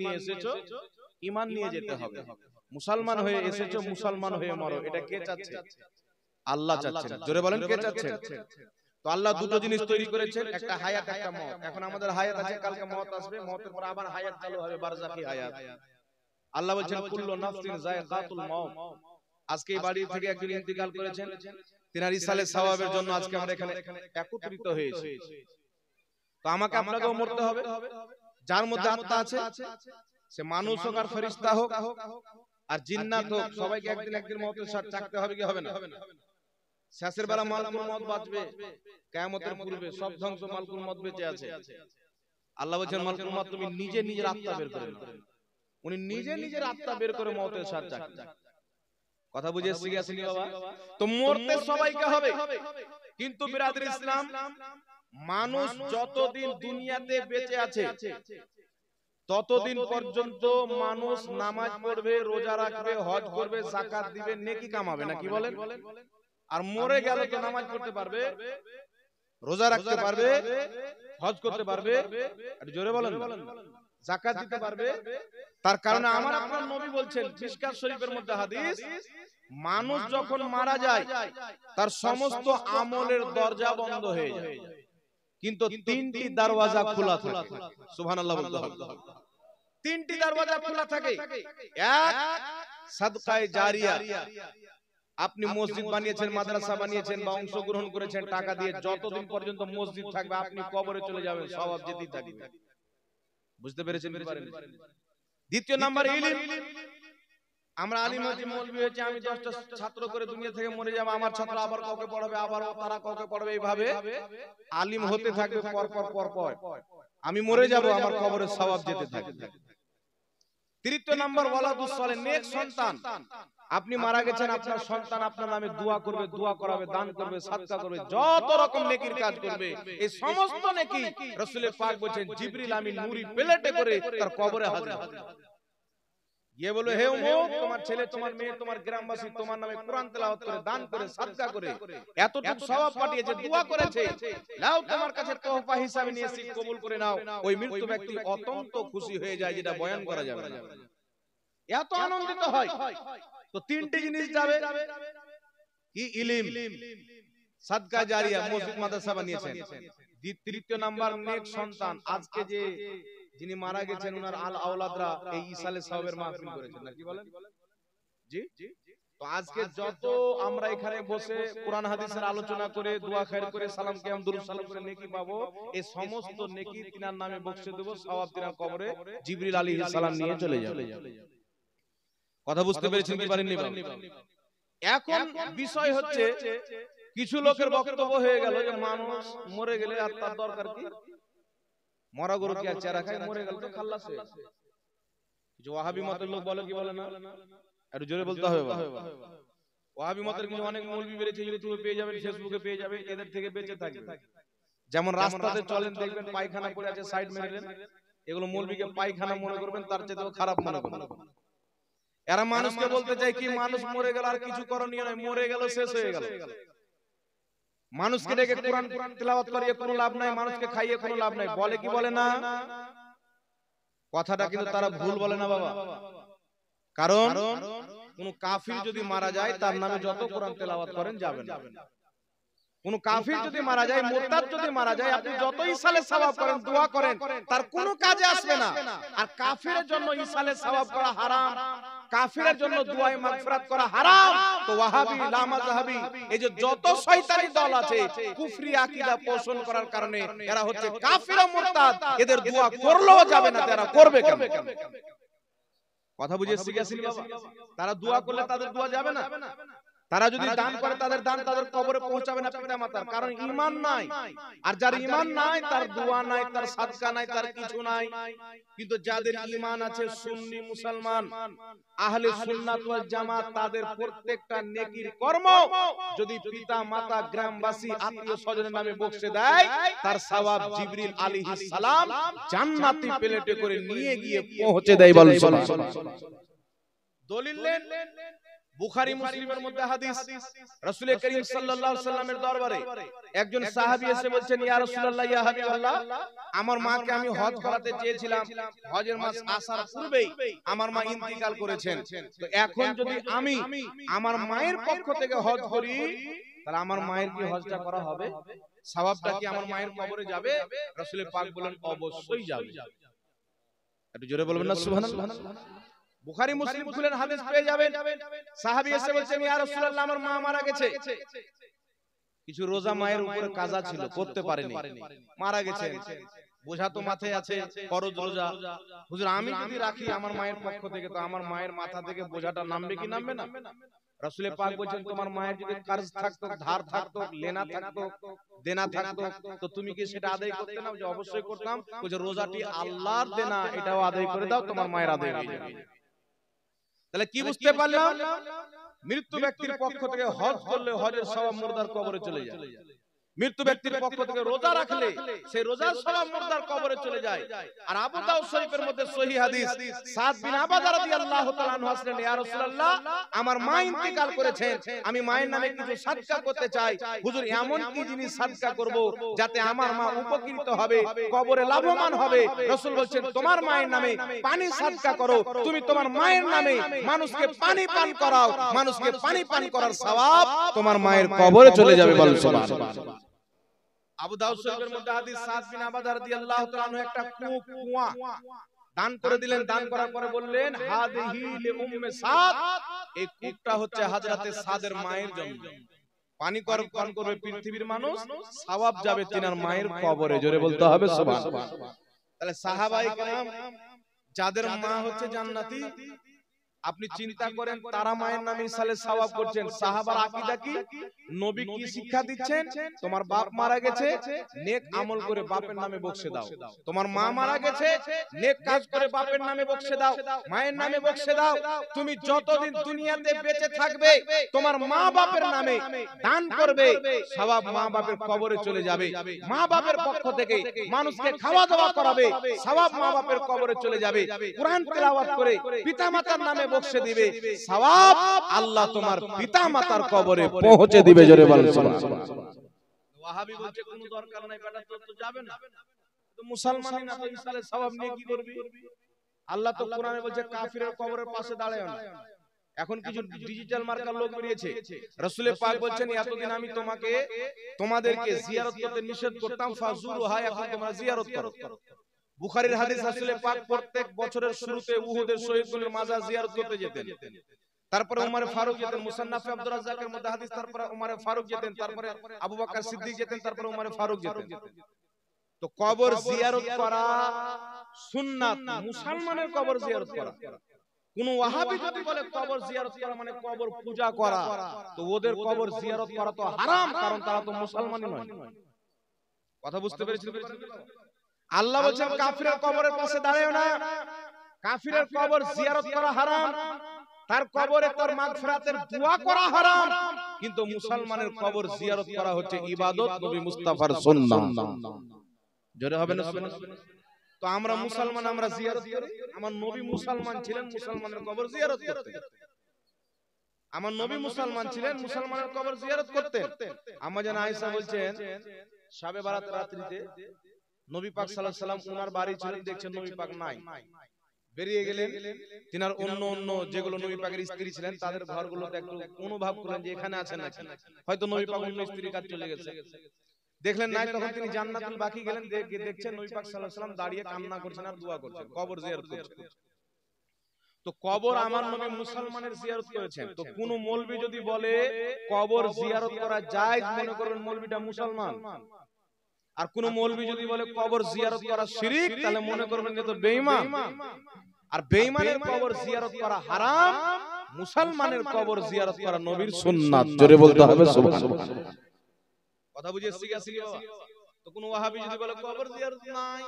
নিয়ে এসেছো, ঈমান নিয়ে যেতে হবে। মুসলমান হয়ে এসেছো, মুসলমান হয়ে মরো। এটা কে চাচ্ছে? আল্লাহ চাচ্ছেন। জোরে বলেন কে চাচ্ছেন? তো আল্লাহ দুটো জিনিস তৈরি করেছেন, একটা হায়াত, একটা মওত। এখন আমাদের হায়াত আছে, কালকে মওত আসবে, মওতের পর আবার হায়াত চালু হবে, বারজাখি হায়াত। আল্লাহ বলছেন কুল্লু নাফসিন যায়কাতুল মওত। আজকে এই বাড়ি থেকে একজন ইন্তিকাল করেছেন, তিনার ইসালে সওয়াবের জন্য আজকে আমরা এখানে একত্রিত হয়েছি। তো আমাকে আপনাকেও মরতে হবে। যার মধ্যে আত্মা আছে, সে মানুষ হোক আর ফেরেশতা হোক আর জিন্নাত হোক, সবাইকে একদিন একদিন মওতের স্বাদ চাকতে হবে কি হবে না? শেষের বেলা মালকুল মওত বাঁচবে, কিয়ামতের পূর্বে সব ধ্বংস, মালকুল মওত বেঁচে আছে। আল্লাহ বলেন মালকুল মওত তুমি নিজে নিজের আত্মা বের করে নাও। উনি নিজে নিজের আত্মা বের করে মওতের স্বাদ চাকতে। কথা বুঝে এসে গেছেন বাবা? তো মরতে সবাইকে হবে, কিন্তু বিরাদর ইসলাম, মানুষ যতদিন দুনিয়াতে বেঁচে আছে ততদিন পর্যন্ত মানুষ নামাজ পড়বে, রোজা রাখবে, হজ করবে, যাকাত দিবে, নেকি কামাবে, না কি বলেন? আর মরে গেলে তো নামাজ পড়তে পারবে, রোজা রাখতে পারবে, হজ করতে পারবে, আর জোরে বলেন যাকাত দিতে পারবে। তার কারণে আমার আপনার নবী বলছেন, মিশকাত শরীফের মধ্যে হাদিস, মানুষ যখন মারা যায় তার সমস্ত আমলের দরজা বন্ধ হয়ে যায়, কিন্তু তিনটি দরওয়াজা খোলা থাকে। সুবহানাল্লাহ বলতে হবে। তিনটি দরওয়াজা খোলা থাকে। এক, সাদকায়ে জারিয়া। আপনি মসজিদ বানিয়েছেন, মাদ্রাসা বানিয়েছেন বা অংশগ্রহণ করেছেন টাকা দিয়ে, যতদিন পর্যন্ত মসজিদ থাকবে আপনি কবরে চলে যাবেন, সওয়াব যেতেই থাকবে। বুঝতে পেরেছেন? দ্বিতীয় নাম্বার ইলম। আমরা আলিম হয়েছি, মৌলবি হয়েছি, আমি 10টা ছাত্র করে দুনিয়া থেকে মরে যাব, আমার ছাত্র আবার কাউকে পড়াবে, আবার তারা কাউকে পড়াবে, এইভাবে আলিম হতে থাকবে পর পর। আমি মরে যাব, আমার কবরের সওয়াব যেতে থাকবে। তৃতীয় নাম্বার ওয়ালাদুস সালেহ, নেক সন্তান। আপনি মারা গেছেন, আপনার সন্তান আপনার নামে দোয়া করবে, দোয়া করাবে, দান করবে, সাদকা করবে, যত রকম নেকির কাজ করবে। এই সমস্ত নেকি রাসূল পাক বলেন জিবরিল আমিন নূরি প্লেটে করে তার কবরে হাজির হবে। ये बोलो हे उमुक, তোমার ছেলে, তোমার মেয়ে, তোমার গ্রামবাসী তোমার নামে কোরআন তেলাওয়াত করে, দান করে, সাদকা করে, এতটুকু সওয়াব পাঠিয়েছে, দোয়া করেছে, নাও তোমার কাছে তোহফা হিসাবে নিয়েছি, কবুল করে নাও। ওই মৃত্যু ব্যক্তি অত্যন্ত খুশি হয়ে যায়, যেটা বয়ান করা যাবে না, এত আনন্দিত হয়। তো তিনটি জিনিস যাবে, কি? ইলম, সাদকা জারিয়া, মসজিদ মাদ্রাসা বানিয়েছেন। তৃতীয় নাম্বার নেক সন্তান। আজকে যে যিনি মারা গেছেন ওনার আল আওলাদরা এই ইসালে সওয়াবের মাহফিল করেছেন, না কি বলেন? জি। তো আজকে যত আমরা এখানে বসে কোরআন হাদিসের আলোচনা করে, দোয়া খায়ের করে, সালাম কিয়াম দুরূদ সালাম করে নেকি পাবো, এই সমস্ত নেকি তিনার নামে বক্সে দেব, সওয়াব তিনার কবরে জিবরিল আলাইহিস সালাম নিয়ে চলে যাবে। কথা বুঝতে পেরেছেন কি পারেননি? এখন বিষয় হচ্ছে, কিছু লোকের বক্তব্য হয়ে গেল যে মানুষ মরে গেলে আর তার দরকার কি? মরা গরু কি আর চারা খায়? মরে গেল তো খাল্লাস হয়ে গেছে। যে ওয়াহাবি মতের লোক বলে কি বলে না? একটু জোরে বলতে হবে। ওয়াহাবি মতের কিছু অনেক মৌলবি বেরিয়েছে, ইউটিউবে পেয়ে যাবেন, ফেসবুকে পেয়ে যাবেন, এদের থেকে বেঁচে থাকবে। যেমন রাস্তাতে চলেন, দেখবেন পায়খানা পড়ে আছে, সাইড মেরে দেন, এগুলো মৌলবিকে পায়খানা মনে করবেন, তার চেয়েও খারাপ মনে করবেন। এরা মানুষকে বলতে চায় কি, মানুষ মরে গেল আর কিছু করণীয় নাই, মরে গেল, শেষ হয়ে গেল। মানুষকে ডেকে কোরআন তেলাওয়াত করিয়ে কোনো লাভ নাই, মানুষকে খাইয়ে কোনো লাভ নাই, বলে কি বলে না? কথাটা কিন্তু তারা ভুল বলে না বাবা। কারণ কোন কাফির যদি মারা যায়, তার নামে যত কোরআন তেলাওয়াত করেন যাবে না। কোন কাফির যদি মারা যায়, মুরতাদ যদি মারা যায়, আপনি যতই ইসালে সওয়াব করেন, দোয়া করেন, তার কোনো কাজে আসবে না। আর কাফিরের জন্য ইসালে সওয়াব করা হারাম, কাফিরের জন্য দুআয়ে মাগফিরাত করা হারাম। তো ওয়াহাবি, লামাযহাবি, এই যে যত শয়তানি দল আছে, কুফরি আকীদা পোষণ করার কারণে এরা হচ্ছে কাফির ও মুরতাদ। এদের দোয়া করলেও যাবে না, তারা করবে কেন? কথা বুঝে শিখেছিল বাবা? তারা দোয়া করলে তাদের দোয়া যাবে না, তারা যদি দান করে তাদের দান তাদের কবরে পৌঁছাবে না পিতা মাতার, কারণ ঈমান নাই। আর যার ঈমান নাই, তার দোয়া নাই, তার সাদকা নাই, তার কিছু নাই। কিন্তু যাদের ঈমান আছে, সুন্নি মুসলমান, আহলে সুন্নাত ওয়াল জামাত, তাদের প্রত্যেকটা নেকির কর্ম যদি পিতা মাতা, গ্রামবাসী, আত্মীয় স্বজনের নামে বক্সে দেয়, তার সওয়াব জিবরিল আলাইহিস সালাম জান্নাতি প্লেটে করে নিয়ে গিয়ে পৌঁছে দেয়। বলেন সুবহানাল্লাহ। দলিল নেন, বুখারী মুসলিমের মধ্যে হাদিস, রাসূল করিম সাল্লাল্লাহু আলাইহি সাল্লামের দরবারে একজন সাহাবী এসে বলছেন, ইয়া রাসূলুল্লাহ, ইয়া হাবিবাল্লাহ, আমার মাকে আমি হজ করাতে চেয়েছিলাম, হজের মাস আসার পূর্বেই আমার মা ইন্তিকাল করেছেন। তো এখন যদি আমি আমার মায়ের পক্ষ থেকে হজ করি, তাহলে আমার মায়ের কি হজটা করা হবে? সওয়াবটা কি আমার মায়ের কবরে যাবে? রাসূল পাক বলেন, অবশ্যই যাবে। একটু জোরে বলবেন না সুবহানাল্লাহ। বুখারী মুসলিম খুলেন, হাদিস পেয়ে যাবেন। সাহাবী এসে বলছেন, ইয়া রাসূলুল্লাহ, আমার মা মারা গেছে, কিছু রোজা মায়ের উপরে কাজা ছিল, করতে পারেনি, মারা গেছেন, বোঝা তো মাথায় আছে, ফরজ রোজা। হুজুর, আমি যদি রাখি আমার মায়ের পক্ষ থেকে, তো আমার মায়ের মাথা থেকে বোঝাটা নামবে কি নামবে না? রাসূল পাক বলেন, তোমার মায়ের যদি কার্জ থাকতো, ধার থাকতো, লেনা থাকতো, দেনা থাকতো, তো তুমি কি সেটা আদায় করতে না? যে অবশ্যই করতাম। ওই যে রোজাটি আল্লাহর দেনা, এটাও আদায় করে দাও, তোমার মায়ের আদায় হয়ে যাবে। তাহলে কি বুঝতে পারলাম? মৃত্যু ব্যক্তির পক্ষ থেকে হজ করলে হজের সওয়াব মুর্দার কবরে চলে যায়। মৃত্যু ব্যক্তির পক্ষ থেকে রোজা রাখলে সেই রোজার সওয়াব মুর্দার কবরে চলে যায়। আর আবু দাউদ শরীফের মধ্যে সহিহ হাদিস, সাদ বিন আবাদা রাদিয়াল্লাহু তাআলা আনহু আসলেন, ইয়া রাসূলুল্লাহ, আমার মা ইন্তিকাল করেছেন, আমি মায়ের নামে কিছু সাদকা করতে চাই। হুজুর, এমন কি জিনিস সাদকা করব যাতে আমার মা উপকৃত হবে, কবরে লাভবান হবে? রাসূল বলেন, তোমার মায়ের নামে পানি সাদকা করো। তুমি তোমার মায়ের নামে মানুষকে পানি পান করাও, মানুষকে পানি পান করার সওয়াব তোমার মায়ের কবরে চলে যাবে। বলেন সুবহানাল্লাহ। আবু দাউদ শরীফের মধ্যে হাদিস, সাদ বিন আবাদা রাদিয়াল্লাহু তাআলা আনহু একটা কুয়া দান করে দিলেন। দান করার পরে বললেন, হাদিহি লি উম্মে সাদ, এই কূপটা হচ্ছে হযরতে সাদের মায়ের জন্য। পানি পান করবে পৃথিবীর মানুষ, সওয়াব যাবে তিনার মায়ের কবরে। জোরে বলতে হবে সুবহানাল্লাহ। তাহলে সাহাবায়ে কেরাম যাদের মা হচ্ছে জান্নাতি, আপনি চিন্তা করেন, তারা মায়ের নামে ইসালে সওয়াব করছেন। সাহাবার আকীদা কি? নবী কি শিক্ষা দিচ্ছেন? তোমার বাপ মারা গেছে, নেক আমল করে বাপের নামে বকশে দাও। তোমার মা মারা গেছে, নেক কাজ করে বাপের নামে বকশে দাও, মায়ের নামে বকশে দাও। তুমি যতদিন দুনিয়াতে বেঁচে থাকবে, তোমার মা বাপের নামে দান করবে, সওয়াব মা বাপের কবরে চলে যাবে। মা বাপের পক্ষ থেকে মানুষকে খাওয়া দাওয়া করাবে, সওয়াব মা বাপের কবরে চলে যাবে। কুরআন তেলাওয়াত করে পিতামাতার নামে বকশে দিবে, সওয়াব আল্লাহ তোমার পিতামাতার কবরে পৌঁছে দিবে। জোরে বলেন সুবহানাল্লাহ। ওয়াহাবি বলছে কোনো দরকার নাই, বেটা তো যাবে না, তো মুসলমানই না, তো ইসালে সওয়াব নিয়ে কি করবি? আল্লাহ তো কোরআনে বলছে, কাফিরের কবরের পাশে দাঁড়ায়ও না। এখন কিছু ডিজিটাল মার্কার লোক বেরিয়েছে। রাসূল পাক বলছেন, এতদিন আমি তোমাদেরকে জিয়ারত করতে নিষেধ করতাম, ফাজুরুহা, এখন তোমরা জিয়ারত করো। বুখারীর হাদিস, রাসূল পাক প্রত্যেক বছরের শুরুতে উহুদের শহীদদের মাজার জিয়ারত করতে যেতেন। তারপরে ওমর ফারুক যেতেন, মুসান্নাফে আব্দুর রাজ্জাকের মধ্যে হাদিস, তারপরে ওমর ফারুক যেতেন, তারপরে আবু বকর সিদ্দিক যেতেন, তারপরে ওমর ফারুক যেতেন। তো কবর জিয়ারত করা সুন্নাত, মুসলমানের কবর জিয়ারত করা। কোন ওয়াহাবি যদি বলে কবর জিয়ারত করা মানে কবর পূজা করা, তো ওদের কবর জিয়ারত করা তো হারাম, কারণ তারা তো মুসলমানই নয়। কথা বুঝতে পেরেছেন? আল্লাহ বলেন, কাফিরের কবরের পাশে দাঁড়ায়ও না, কাফিরের কবর জিয়ারত করা হারাম, তার কবরে তার মাগফিরাতের দোয়া করা হারাম, কিন্তু মুসলমানের কবর জিয়ারত করা হচ্ছে ইবাদত, নবী মুস্তাফার সুন্নাহ। জোরে হবে না সুবহানাল্লাহ? তো আমরা মুসলমান, আমরা জিয়ারত করি। আমার নবী মুসলমান ছিলেন, মুসলমানের কবর জিয়ারত করতেন। আমার নবী মুসলমান ছিলেন, মুসলমানের কবর জিয়ারত করতেন। আম্মা জান আয়েশা বলছেন, শবে বারাত রাত্রিতে নবী পাক সাল্লাল্লাহু আলাইহি সাল্লাম ওনার বাড়ি ছিলেন, দেখছেন নবী পাক নাই, বেরিয়ে গেলেন। তিনার অন্য যেগুলো নবী পাকের স্ত্রী ছিলেন, তাদের ঘরগুলোতে একটু অনুভব করলেন যে এখানে আছেন নাকি, হয়তো নবী পাক অন্য স্ত্রীর কাছে চলে গেছে। দেখলেন নাই, তখন তিনি জান্নাতুল বাকি গেলেন, দেখছেন নবী পাক সাল্লাল্লাহু আলাইহি সাল্লাম দাঁড়িয়ে কান্না করছেন আর দোয়া করছেন, কবর জিয়ারত করছেন। তো কবর আমার নবী মুসলমানের জিয়ারত করেছেন। তো কোন মৌলবি যদি বলে কবর জিয়ারত করা জায়েজ, মনে করবেন মৌলবিটা মুসলমান। আর কোন মৌলবি যদি বলে কবর জিয়ারত করা শিরক, তাহলে মনে করবেন যে তো বেঈমান। আর বেঈমানের কবর জিয়ারত করা হারাম, মুসলমানের কবর জিয়ারত করা নবীর সুন্নাত। জোরে বলতে হবে সুবহানাল্লাহ। কথা বুঝে এসেছি কি? তো কোন ওয়াহাবি যদি বলে কবর জিয়ারত নাই,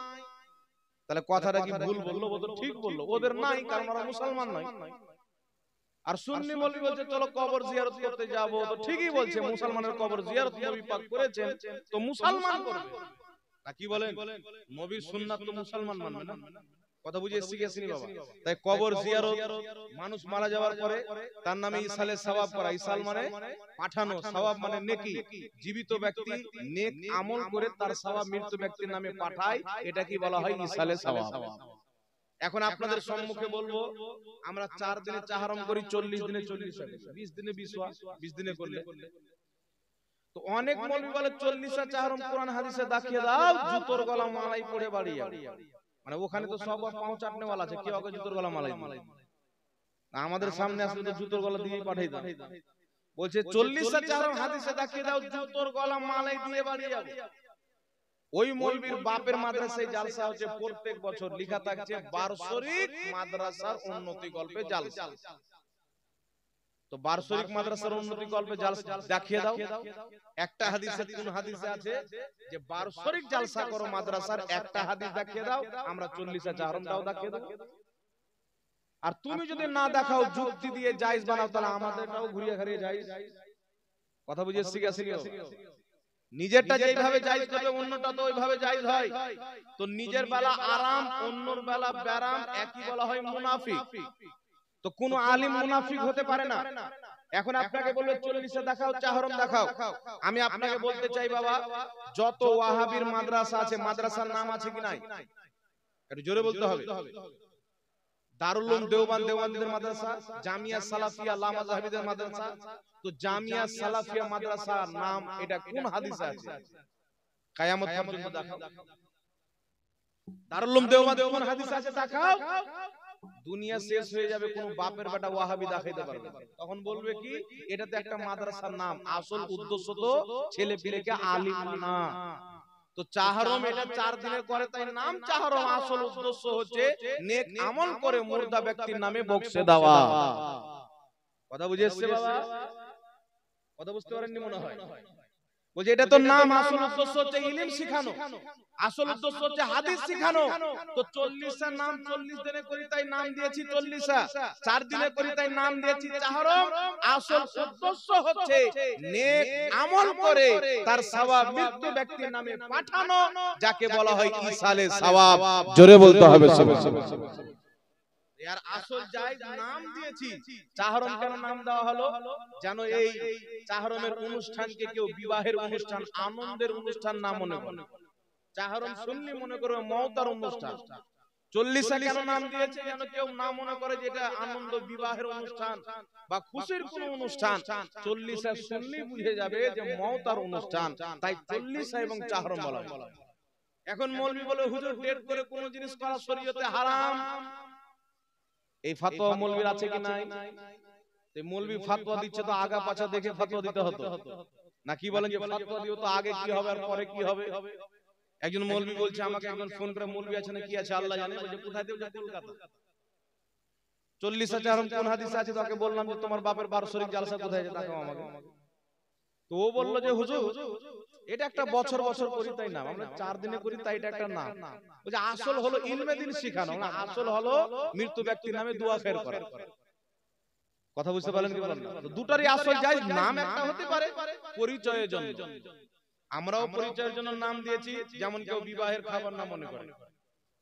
তাহলে কথাটা কি ভুল বললো? ও তো ঠিক বললো, ওদের নাই কারণ ওরা মুসলমান নয়। আর সুন্নি মৌলবি বলছে চলো কবর জিয়ারত করতে যাব, তো ঠিকই বলছে, মুসলমানের কবর জিয়ারত নবী পাক করেছেন, তো মুসলমান করবে না। কি বলেন? নবীর সুন্নাত তো মুসলমান মানবে না। কথা বুঝে এসে গেছিনি বাবা। তাই কবর জিয়ারত, মানুষ মারা যাওয়ার পরে তার নামে ইসালে সওয়াব করা। ইসাল মানে পাঠানো, সওয়াব মানে নেকি। জীবিত ব্যক্তি নেক আমল করে তার সওয়াব মৃত ব্যক্তির নামে পাঠায়, এটা কি বলা হয়? ইসালে সওয়াব। এখন আপনাদের সম্মুখে বলবো, আমরা 4 দিনে চাহারম করি, 40 দিনে 40 হবে, 20 দিনে 20 দিনে করলে। তো অনেক মৌলবি বলে 40 চাহারম কোরআন হাদিসে দেখিয়ে দাও, জুতোর গলা মালাই পড়ে বাড়ি যাবে। মানে ওখানে তো সব পাঁচ চাটনে वाला আছে, কেউ আগে জুতোর গলা মালাই দিবে। আমাদের সামনে আসলে তো জুতোর গলা দিয়ে পাঠিয়ে দাও। বলছে 40 চাহারম হাদিসে দেখিয়ে দাও, জুতোর গলা মালাই দিয়ে বাড়ি যাবে। ওই মৌলবীর বাপের মাদ্রাসায় জালসা হচ্ছে, প্রত্যেক বছর লেখা থাকছে বার্ষিক মাদ্রাসার উন্নতি গল্পে জালসা। তো বার্ষিক মাদ্রাসার উন্নতি গল্পে জালসা দেখিয়ে দাও। একটা হাদিসে, কোন হাদিসে আছে যে বার্ষিক জালসা করো মাদ্রাসার? একটা হাদিস দেখিয়ে দাও, আমরা 40 চাহারমটাও দেখিয়ে দেব। আর তুমি যদি না দেখাও, যুক্তি দিয়ে জায়েজ বানাও, তাহলে আমাদেরটাও ঘুরিয়ে ঘুরিয়ে জায়েজ। কথা বুঝে শিখে নিজেরটা যেভাবে জায়েজ করবে, অন্যটা তো ওইভাবে জায়েজ হয়। তো নিজের বেলা আরাম, অন্যর বেলা ব্যারাম, একই বলা হয় মুনাফিক। তো কোন আলিম মুনাফিক হতে পারে না। এখন আপনাকে বলবে 40 দেখাও, চাহরম দেখাও। আমি আপনাকে বলতে চাই বাবা, যত ওয়াহাবির মাদ্রাসা আছে, মাদ্রাসার নাম আছে কি নাই? একটু জোরে বলতে হবে। দারুল উলুম দেওবান, দেওবানদের মাদ্রাসা, জামিয়া সালাফিয়া লামাজাহাবিদের মাদ্রাসা। তো জামিয়া সালাফিয়া মাদ্রাসার নাম এটা কোন হাদিসে আছে? কিয়ামত পর্যন্ত দেখাও। দারুল উলুম দেওবান কোন হাদিসে আছে দেখাও। দুনিয়া শেষ হয়ে যাবে, কোন বাপের বেটা ওয়াহাবি দেখাইতে পারবে না। তখন বলবে কি, এটা তো একটা মাদ্রাসার নাম, আসল উদ্দেশ্য তো ছেলে পিলেকে আলিম বানা। তো চাহরম এটা 4 দিনের করে, তাই নাম চাহরম। আসল উদ্দেশ্য হচ্ছে নেক আমল করে মুর্দা ব্যক্তির নামে বকশে দেওয়া। কথা বুঝে এসছে বাবা? কথা বুঝতে পারেননি মনে হয়। বলছে এটা তো নাম, আসল উদ্দেশ্য হচ্ছে ইলম শিখানো, আসল উদ্দেশ্য হচ্ছে হাদিস শিখানো। তো 40 নাম 40 দিনে করি, তাই নাম দিয়েছি 40। 4 দিনে করি, তাই নাম দিয়েছি চাহরম। আসল উদ্দেশ্য হচ্ছে নেক আমল করে তার সওয়াব মৃত্যু ব্যক্তির নামে পাঠানো, যাকে বলা হয় ইসালে সওয়াব। জোরে বলতে হবে সুবহানাল্লাহ। यार আসল জায়েজ নাম দিয়েছি। চাহরম কেন নাম দেওয়া হলো? জানো, এই চাহরমের অনুষ্ঠানকে কেউ বিবাহের অনুষ্ঠান, আনন্দের অনুষ্ঠান না মনে করে। চাহরম শুনলে মনে করবে মওতার অনুষ্ঠান। 40 কেন নাম দিয়েছে? যেন কেউ না মনে করে যে এটা আনন্দ বিবাহের অনুষ্ঠান বা খুশির কোন অনুষ্ঠান। 40 শুনলেই বুঝে যাবে যে মওতার অনুষ্ঠান, তাই 40 এবং চাহরম বলা হয়। এখন মৌলবি বলে, হুজুর ডেট করে কোন জিনিস করা শরীয়তে হারাম। এই ফতোয়া মৌলবীর আছে কি নাই? এই মৌলবি ফতোয়া দিচ্ছে, তো আগা পাছা দেখে ফতোয়া দিতে হতো না। কি বলেন যে ফতোয়া দিও তো আগে কি হবে আর পরে কি হবে? একজন মৌলবি বলছে আমাকে, একজন ফোন করে, মৌলবি আছে না কি আছে আল্লাহ জানে, বলছে কোথায় দেব? কলকাতা। 40 চাহরম কোন হাদিসে আছে? তাকে বললাম যে তোমার বাপের বার্ষিক জালসা কোথায় আছে দেখাও আমাকে। তো ও বলল যে হুজুর এটা একটা বছর বছর করি, তাই নাম। আমরা 4 দিনে করি, তাই এটা একটা নাম। বলছে আসল হলো ইলমে দিন শিখানো, না আসল হলো মৃত্যু ব্যক্তির নামে দোয়া খের করা। কথা বুঝতে পারলেন কি বলেন? তো দুটারই আসল জায়েজ, নাম একটা হতে পারে পরিচয়ের জন্য। আমরাও পরিচয়ের জন্য নাম দিয়েছি, যেমন কেউ বিবাহের খাবার না মনে করে,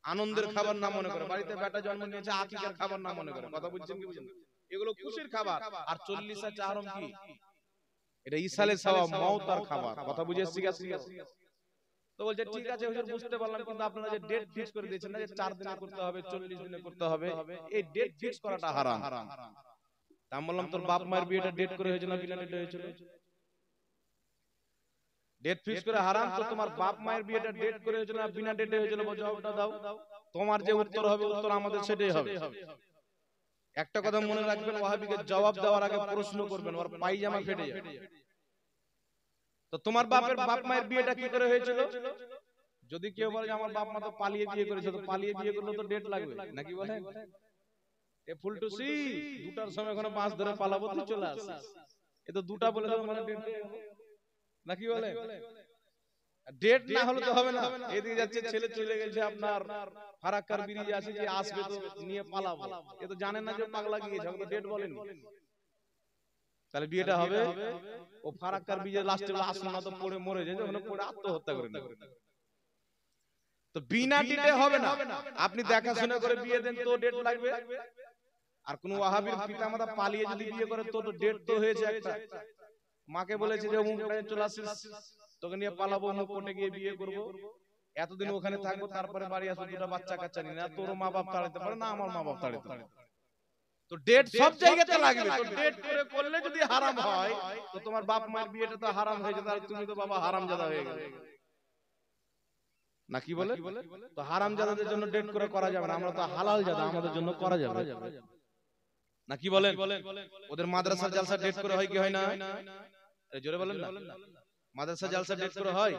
আনন্দের খাবার না মনে করে, বাড়িতে বেটা জন্ম নিয়েছে আকিকার খাবার না মনে করে। কথা বুঝছেন কি বুঝছেন? এগুলো খুশির খাবার। আর 40 চাহরম কি? এটা ইসালে সওয়াব, মওতার খাবার। কথা বুঝে এসছি? তো বলছে ঠিক আছে হুজুর বুঝতে পারলাম, কিন্তু আপনারা যে ডেট ফিক্স করে দিয়েছেন না যে 4 দিনে করতে হবে, 40 দিনে করতে হবে, এই ডেট ফিক্স করাটা হারাম। আমি বললাম তোর বাপ মায়ের বিয়েটা ডেট করে হয়েছিল না বিনা ডেটে হয়েছিল? ডেট ফিক্স করে হারাম। তো তোমার বাপ মায়ের বিয়েটা ডেট করে হয়েছিল না বিনা ডেটে হয়েছিল? জবাবটা দাও। তোমার যে উত্তর হবে, উত্তর আমাদের সেটাই হবে। একটা কথা মনে রাখবেন, ওয়াহাবিকে জবাব দেওয়ার আগে প্রশ্ন করবেন, ওর পায়জামা ফেটে যাবে। তো তোমার বাপ মায়ের বিয়েটা কি করে হয়েছিল? যদি কেউ বলে যে আমার বাপ মা তো পালিয়ে বিয়ে করেছে, তো পালিয়ে বিয়ে করলে তো ডেট লাগবে নাকি বলেন? এ ফুলটুসি, 2টার সময় কোনো বাস ধরে পালাবো, তুই চলে আসিস। এ তো 2টা বলে দেবো মানে ডেট নাকি বলে? ডেট না হলে তো হবে না। এদিকে যাচ্ছে ছেলে, চলে গেছে আপনার ফারাক্কার ব্রিজে আছে, যে আসবে তো নিয়ে পালাবো। এ তো জানেন না যে পাগলা গিয়েছে, ওকে তো ডেট বলেনি। তাহলে বিয়েটা হবে ও ফারাক্কার ব্রিজে লাস্টে আসলো না, তো পড়ে মরে যায়, ওখানে পড়ে আত্মহত্যা করে নেবে। তো বিনা ডেটে হবে না, আপনি দেখাশোনা করে বিয়ে দেন তো ডেট লাগবে। আর কোন ওয়াহাবির পিতামাতা পালিয়ে যদি বিয়ে করে তো ডেট তো হয়েছে একটা, মাকে বলেছে যে অমুক টাইমে চলে আসিস, তোকে নিয়ে পালাবো, অমুক কোর্টে গিয়ে বিয়ে করবো, এতদিন ওখানে থাকবো, তারপরে বাড়ি আসবো, দুটা বাচ্চা কাচ্চা নিয়ে। না তোর মা বাপ তাড়াতে পারে না, আমার মা বাপ তাড়াতে পারে। তো ডেট সব জায়গাতে লাগবে। তো ডেট করে করলে যদি হারাম হয় তো তোমার বাপ মায়ের বিয়েটা তো হারাম হয়ে যেত, আর তুমি তো বাবা হারামজাদা হয়ে গেলে। না কি বলে? তো হারামজাদাদের জন্য ডেট করে করা যাবে না, আমরা তো হালাল জাদা, আমাদের জন্য করা যাবে। না কি বলেন? ওদের মাদ্রাসা জালসা ডেট করে হয় কি হয় না? জোরে বলেন না। মাদ্রাসা জালসা ডেট করে হয়,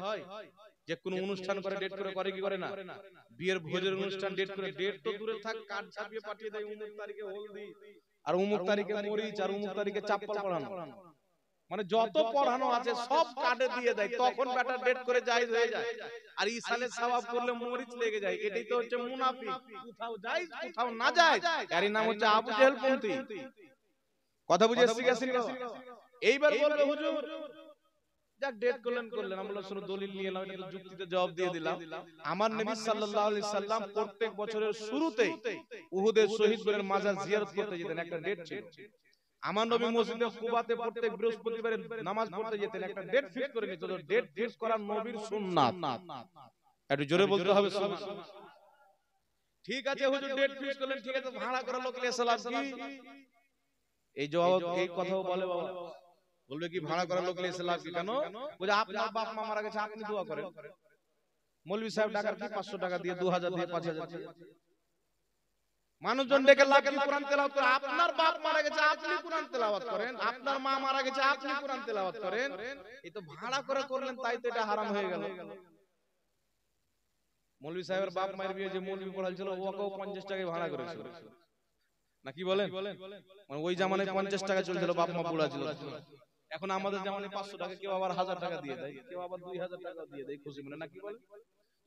যে কোনো অনুষ্ঠান করে ডেট করে কি করে না? বিয়ের ভোজের অনুষ্ঠান ডেট করে, ডেট তো দূরে থাক, কার্ড ছাপিয়ে পাঠিয়ে দেয় অমুক তারিখে হলদি, আর অমুক তারিখে মরিচ, আর অমুক তারিখে চাপ্পাল পড়ানো, মানে যত পড়ানো আছে সব কার্ডে দিয়ে দেয়। তখন বেটা ডেট করে জায়েজ হয়ে যায়। আর ইসানের সওয়াব করলে মরিচ লেগে যায়। এটাই তো হচ্ছে মুনাফিক, কোথাও জায়েজ কোথাও না জায়েজ। এর নাম হচ্ছে আবু জেহেল পন্থী। কথা বুঝে শিখেছেন? এইবার বলবে হুজুর যাক ডেট করলেন, আমরা শুনে দলিল নিয়ে এলাম, এটা যুক্তিতে জবাব দিয়ে দিলাম। আমার নবী সাল্লাল্লাহু আলাইহি সাল্লাম প্রত্যেক বছরের শুরুতেই উহুদের শহীদদের মাজার জিয়ারত করতে যেতেন, একটা ডেট ছিল। আমার নবী মসজিদে কুবাতে প্রত্যেক বৃহস্পতিবারে নামাজ পড়তে যেতেন, একটা ডেট ফিক্স করে নিত। ডেট ফিক্স করা নবীর সুন্নাত। একটু জোরে বলতে হবে সুবহানাল্লাহ। ঠিক আছে হুজুর ডেট ফিক্স করলেন, ঠিক আছে, ভাড়া করা লোক নিয়ে সালাম কি? এই জবাব এই কথাও বলে বাবা, বলবে কি ভাড়া করা লোক নিয়ে সালাম কি? কেন? বলে আপনার বাপ মা মারা গেছে, আপনি দোয়া করেন। মৌলভী সাহেব টাকার কি 500 টাকা দিয়ে, 2000 দিয়ে, 5000 দিয়ে মানুষজন ডেকে লাখ কোরআন তেলাওয়াত করে। আপনার বাপ মারা গেছে, আপনি কোরআন তেলাওয়াত করেন। আপনার মা মারা গেছে, আপনি কোরআন তেলাওয়াত করেন। এই তো ভাড়া করে করলেন, তাই তো এটা হারাম হয়ে গেল। মৌলভী সাহেবের বাপ মায়ের বিয়ে যে মৌলভী পড়াইছিল, ওকেও 50 টাকায় ভাড়া করেছিল। না কি বলেন? মানে ওই জামানায় 50 টাকা চলছিল, বাপ মা বুড়া ছিল। এখন আমাদের জামানায় 500 টাকা, কেউ আবার 1000 টাকা দিয়ে দেয়, কেউ আবার 2000 টাকা দিয়ে দেয় খুশি মনে। না কি বলেন?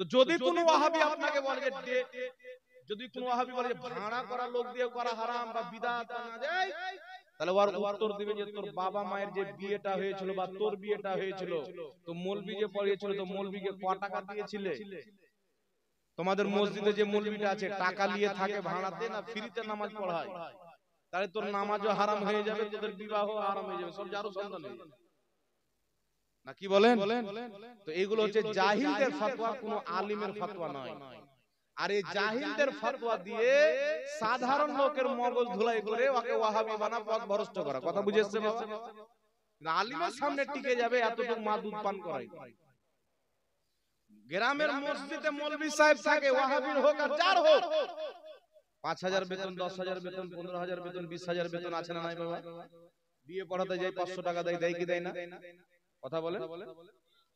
তো যদি কোনো ওয়াহাবি আপনাকে বলে যে, যদি কোনো ওয়াহাবি বলে যে ভাড়া করা লোক দিয়ে করা হারাম বা বিদআত না যায়, তাহলে ওর উত্তর দিবে যে তোর বাবা মায়ের যে বিয়েটা হয়েছিল বা তোর বিয়েটা হয়েছিল, তো মৌলবি যে পড়িয়েছিল, তো মৌলবিকে ক টাকা দিয়েছিলে? তোমাদের মসজিদে যে মৌলবিটা আছে টাকা নিয়ে থাকে ভাড়াতে, না ফ্রিতে নামাজ পড়ায়? তাহলে তোর নামাজও হারাম হয়ে যাবে, তোদের বিবাহ হারাম হয়ে যাবে, সব যারও সন্তান হয়ে যাবে। না কি বলেন? তো এইগুলো হচ্ছে জাহিলদের ফতোয়া, কোনো আলিমের ফতোয়া নয়। আর এই জাহিলদের ফতোয়া দিয়ে সাধারণ লোকের মগজ ধুলাই করে ওকে ওয়াহাবি বানা, পথ ভ্রষ্ট করা। কথা বুঝে এসেছে বাবা? আলিমের সামনে টিকে যাবে এতটুকু মা দুধ পান করাই। গ্রামের মসজিদে মৌলভী সাহেব থাকে, ওয়াহাবির হোক আর যার হোক, 5000 বেতন, 10000 বেতন, 15000 বেতন, 20000 বেতন আছে না নাই বাবা? বিয়ে পড়াতে যাই 500 টাকা দেয়, দেয় কি দেয় না? কথা বলেন।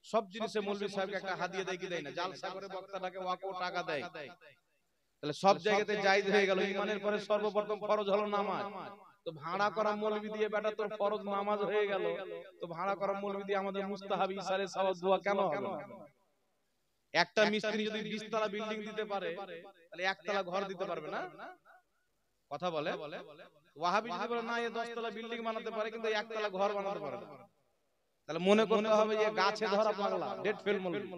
সব জিনিসে মৌলভী সাহেবকে একটা হাদিয়া দেয় কি দেয় না? জালসা করে বক্তাটাকে ওয়াকও টাকা দেয়। তাহলে সব জায়গাতে জায়েজ হয়ে গেল। ঈমানের পরে সর্বপ্রথম ফরজ হলো নামাজ। তো ভাড়া করা মৌলভী দিয়ে বেটা তোর ফরজ নামাজ হয়ে গেল, তো ভাড়া করা মৌলভী দিয়ে আমাদের মুস্তাহাব ইশারে সওয়াব দোয়া কেন হবে না? একটা মিস্ত্রি যদি 20 তলা বিল্ডিং দিতে পারে, তাহলে একতলা ঘর দিতে পারবে না? কথা বলে। ওয়াহাবি যদি বলে না, এ 10 তলা বিল্ডিং বানাতে পারে কিন্তু একতলা ঘর বানাতে পারে না, তাহলে মনে করতে হবে যে গাছে ধরা পাগলা, ডেট ফেল মৌলভী।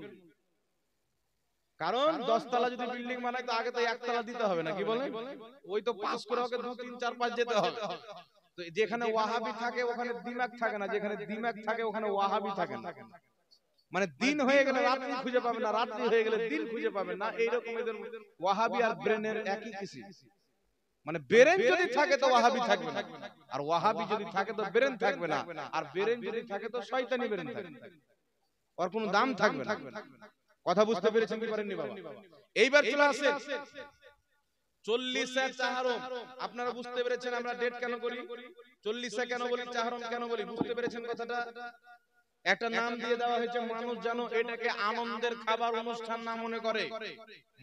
কারণ 10 তলা যদি বিল্ডিং বানায় তো আগে তো একতলা দিতে হবে। না কি বলেন? ওই তো পাস করে ওকে 2 3 4 5 যেতে হবে। তো যেখানে ওয়াহাবি থাকে ওখানে দিমাগ থাকে না, যেখানে দিমাগ থাকে ওখানে ওয়াহাবি থাকে না। মানে দিন হয়ে গেলে রাত্রি খুঁজে পাবে না, রাত্রি হয়ে গেলে দিন খুঁজে পাবে না। এইরকম এদের ওয়াহাবি আর ব্রেনের একই কিছু। মানে ব্রেন যদি থাকে তো ওয়াহাবি থাকবে না, আর ওয়াহাবি যদি থাকে তো ব্রেন থাকবে না, আর ব্রেন যদি থাকে তো শয়তানি ব্রেন থাকবে, ওর কোনো দাম থাকবে না। কথা বুঝতে পেরেছেন কি পারেননি বাবা? এইবার চলে আসে 40 চাহরম। আপনারা বুঝতে পেরেছেন আমরা ডেট কেন করি, 40 কেন বলি, চাহরম কেন বলি? বুঝতে পেরেছেন কথাটা? একটা নাম দিয়ে দেওয়া হয়েছে, মানুষ জানো এটাকে আনন্দের খাবার অনুষ্ঠান না মনে করে,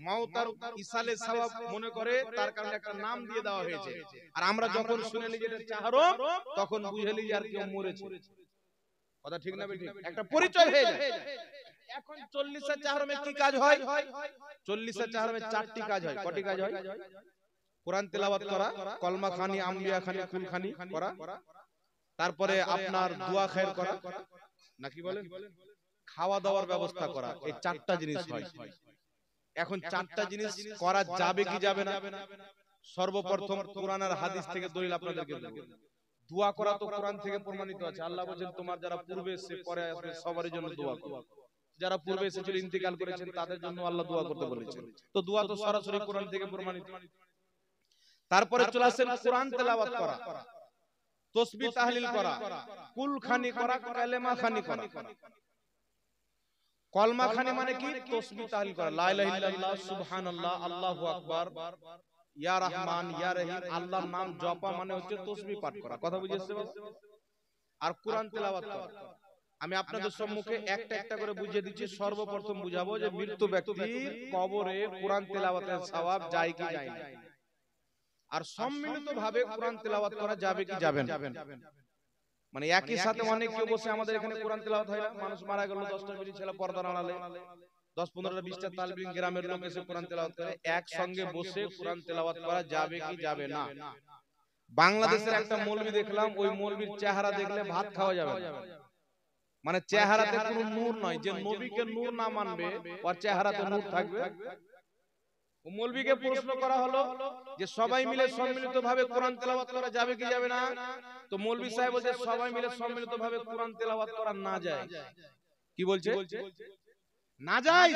মাওতার ইসালে সওয়াব মনে করে, তার কারণে একটা নাম দিয়ে দেওয়া হয়েছে। আর আমরা যখন শুনে নিই এটা চাহরম, তখন বুঝে নিই আর কেউ মরেছে। কথা ঠিক না বেঠিক? একটা পরিচয় হয়ে যায়। এখন 40 চাহরমে কি কাজ হয়? 40 চাহরমে 4টি কাজ হয়। কটি কাজ হয়? কোরআন তেলাওয়াত করা, কলমা খানি, আম্বিয়া খানি, কুল খানি করা, তারপরে আপনার দোয়া খায়ের করা, নাকি বলেন খাওয়া দাওয়ার ব্যবস্থা করা। এই 4টা জিনিস হয়। এখন চারটা জিনিস করা যাবে কি যাবে না? সর্বপ্রথম কোরআন আর হাদিস থেকে দলিল আপনাদেরকে দেব। দোয়া করা তো কোরআন থেকে প্রমাণিত আছে। আল্লাহ বলেন তোমার যারা পূর্বে এসে পরে আসবে সবার জন্য দোয়া করো। যারা পূর্বে এসেছিল ইন্তেকাল করেছেন তাদের জন্য আল্লাহ দোয়া করতে বলেছেন। তো দোয়া তো সরাসরি কোরআন থেকে প্রমাণিত। তারপরে চলে আসেন কোরআন তেলাওয়াত করা, তাসবিহ তাহলিল করা, কুল খানি করা, কালেমা খানি করা। কলমা খানি মানে কি? তাসবিহ তাহলিল করা, লা ইলাহা ইল্লাল্লাহ, সুবহানাল্লাহ, আল্লাহু আকবার, ইয়া রহমান, ইয়া রহিম, আল্লাহর নাম জপা মানে হচ্ছে তাসবিহ পাঠ করা। কথা বুঝেছেন? আর কোরআন তেলাওয়াত করা। আমি আপনাদের সম্মুখে একটা একটা করে বুঝিয়ে দিচ্ছি। সর্বপ্রথম বুঝাবো যে মৃত্যু ব্যক্তির কবরে কোরআন তেলাওয়াতের সওয়াব যায় কি যায় না, আর সম্মিলিত ভাবে কোরআন তেলাওয়াত করা যাবে কি যাবে না। মানে একই সাথে অনেক কেউ বসে আমাদের এখানে কোরআন তেলাওয়াত হয় না। মানুষ মারা গেল, 10টা বিড়ি ছেলে পর্দার আড়ালে 10-15টা 20টা তালবিন গ্রামের লোক এসে কোরআন তেলাওয়াত করে, একসঙ্গে বসে কোরআন তেলাওয়াত করা যাবে কি যাবে না। বাংলাদেশের একটা মৌলবি দেখলাম, ওই মৌলবির চেহারা দেখলে ভাত খাওয়া যাবে না। মানে চেহারাতে কোনো নূর নয়, যে নবীকে নূর না মানবে ওর চেহারাতে নূর থাকবে। ও মৌলবিকে প্রশ্ন করা হলো যে সবাই মিলে সম্মিলিত ভাবে কোরআন তেলাওয়াত করা যাবে কি যাবে না? তো মৌলবি সাহেব বলছে সবাই মিলে সম্মিলিত ভাবে কোরআন তেলাওয়াত করা না যায়। কি বলছে? না যায়।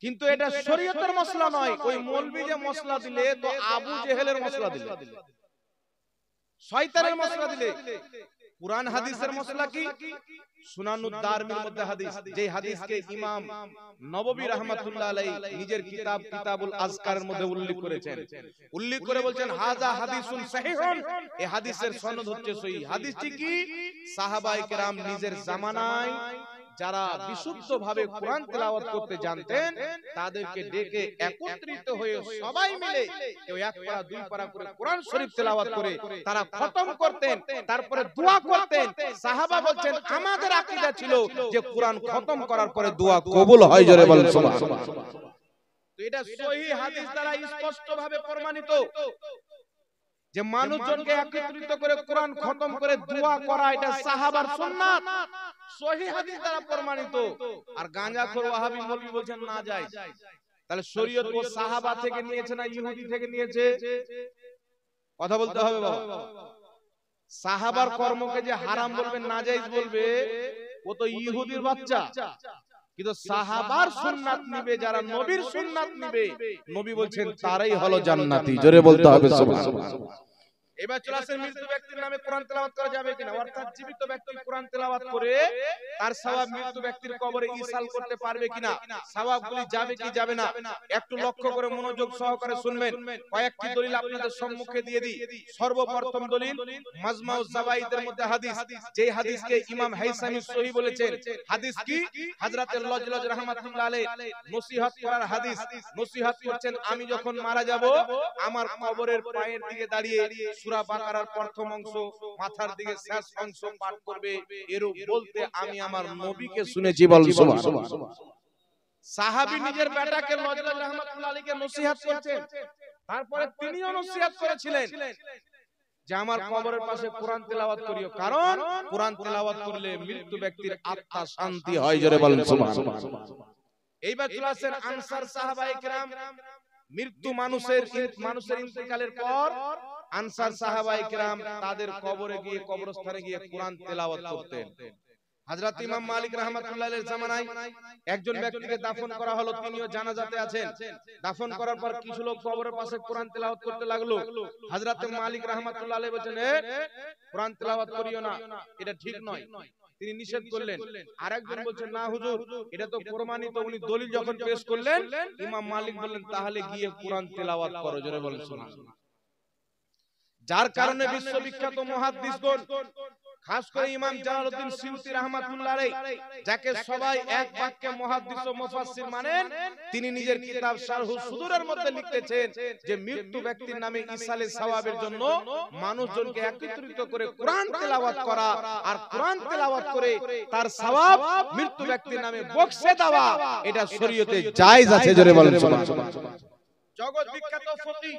কিন্তু এটা শরীয়তের মসলা নয়। ওই মৌলবি যে মসলা দিলে, তো আবু জেহেলের মসলা দিলে, শয়তানের মসলা দিলে। কুরআন হাদিসের মসলা কি? সুনানুদ দারমির মধ্যে হাদিস, যে হাদিসকে ইমাম নববী রাহমাতুল্লাহ আলাইহি নিজের কিতাব কিতাবুল আযকারের মধ্যে উল্লেখ করেছেন। উল্লেখ করে বলছেন হাযা হাদিসুন সহিহুন, এই হাদিসের সনদ হচ্ছে সহিহ। হাদিসটি কি? সাহাবায়ে কেরাম নিজের জামানায় যারা বিশুদ্ধভাবে কোরআন তেলাওয়াত করতে জানতেন তাদেরকে ডেকে একত্রিত হয়ে সবাই মিলে কেউ এক পারা দুই পারা করে কোরআন শরীফ তেলাওয়াত করে তারা খতম করতেন, তারপরে দোয়া করতেন। সাহাবা বলছেন আমাদের আকীদা ছিল যে কোরআন খতম করার পরে দোয়া কবুল হয়। জোরে বলেন সুবহানাল্লাহ। তো এটা সহিহ হাদিস দ্বারা স্পষ্টভাবে প্রমাণিত যে মানুষজনকে একত্রিত করে কোরআন খতম করে দোয়া করা এটা সাহাবার সুন্নাত, সহিহ হাদিস দ্বারা প্রমাণিত। আর গাঁজাখোর ওয়াহাবি মৌলবি বলছেন না যায়। তাহলে শরীয়ত ও সাহাবা থেকে নিয়েছে না ইহুদি থেকে নিয়েছে? কথা বলতে হবে বাবা। সাহাবার কর্মকে যে হারাম বলবে, নাজায়েজ বলবে, ও তো ইহুদির বাচ্চা। কিন্তু সাহাবার সুন্নাত নিবে, যারা নবীর সুন্নাত নিবে, নবী বলছেন তারাই হলো জান্নাতি। জোরে বলতে হবে সুবহানাল্লাহ। এবার চলে আসেন মৃত্যু ব্যক্তির নামে কোরআন তেলাওয়াত করা যাবে কিনা। অর্থাৎ জীবিত ব্যক্তি কোরআন তেলাওয়াত করে তার সওয়াব মৃত্যু ব্যক্তির কবরে ইসাল করতে পারবে কিনা, সওয়াবগুলি যাবে কি যাবে না, একটু লক্ষ্য করে মনোযোগ সহকারে শুনবেন। কয়েকটি দলিল আপনাদের সম্মুখে দিয়ে দিই। সর্বপ্রথম দলিল মাজমাউজ জাওয়াইদের মধ্যে হাদিস, যে হাদিসকে ইমাম হাইসামি সহিহ বলেছেন। হাদিস কি? হযরতে লজলজ রাহমাতুল্লাহ আলাইহি নসিহত করার হাদিস। নসিহত করছেন আমি যখন মারা যাব আমার কবরের পায়ের দিকে দাঁড়িয়ে সূরা বাকারার প্রথম অংশ মাথার দিকে শেষ অংশ পাঠ করবে, এরূপ বলতে আমি আমার নবীকে শুনেছি। বল সুবহানাল্লাহ। সাহাবী নিজের বেটাকে লজলজ রাহমাতুল্লাহ আলাইহিকে নসিহত করছেন, তারপরে তিনিও নসিহত করেছিলেন যে আমার কবরের পাশে কোরআন তেলাওয়াত করিও, কারণ কোরআন তেলাওয়াত করলে মৃত্যু ব্যক্তির আত্মা শান্তি হয়। জোরে বলেন সুবহানাল্লাহ। এইবার চলে আসেন আনসার সাহাবায়ে কেরাম। মৃত্যু মানুষের ইন্তেকালের পর আনসার সাহাবায়ে কেরাম তাদের কবরে গিয়ে, কবরস্থানে গিয়ে কোরআন তেলাওয়াত করতেন। হযরত ইমাম মালিক রাহমাতুল্লাহ আলাইহির জামানায় একজন ব্যক্তিকে দাফন করা হলো, তিনিও জানাজাতে আছেন। দাফন করার পর কিছু লোক কবরের পাশে কোরআন তেলাওয়াত করতে লাগলো। হযরত মালিক রাহমাতুল্লাহ আলাইহি বলেন কোরআন তেলাওয়াত করিও না, এটা ঠিক নয়। তিনি নিষেধ করলেন। আরেকজন বলছেন না হুজুর এটা তো প্রমাণিত। উনি দলিল যখন পেশ করলেন, ইমাম মালিক বললেন তাহলে গিয়ে কোরআন তেলাওয়াত করো। জোরে বলেন সুবহানাল্লাহ। যার কারণে বিশ্ববিখ্যাত মুহাদ্দিসগণ, খাস করে ইমাম জালালউদ্দিন সিয়ুতি রাহমাতুল্লাহ আলাইহি, যাকে সবাই এক বাক্যে মুহাদ্দিস ও মুফাসসির মানেন, তিনি নিজের কিতাব শারহুস সুদুরের মধ্যে লিখতেছেন যে মৃত্যু ব্যক্তির নামে ইসালে সওয়াবের জন্য মানুষজনকে একত্রিত করে কোরআন তেলাওয়াত করা, আর কোরআন তেলাওয়াত করে তার সওয়াব মৃত্যু ব্যক্তির নামে বখশে দেওয়া, এটা শরীয়তে জায়েজ আছে। জোরে বলেন সুবহানাল্লাহ। জগৎ বিখ্যাত ফকিহ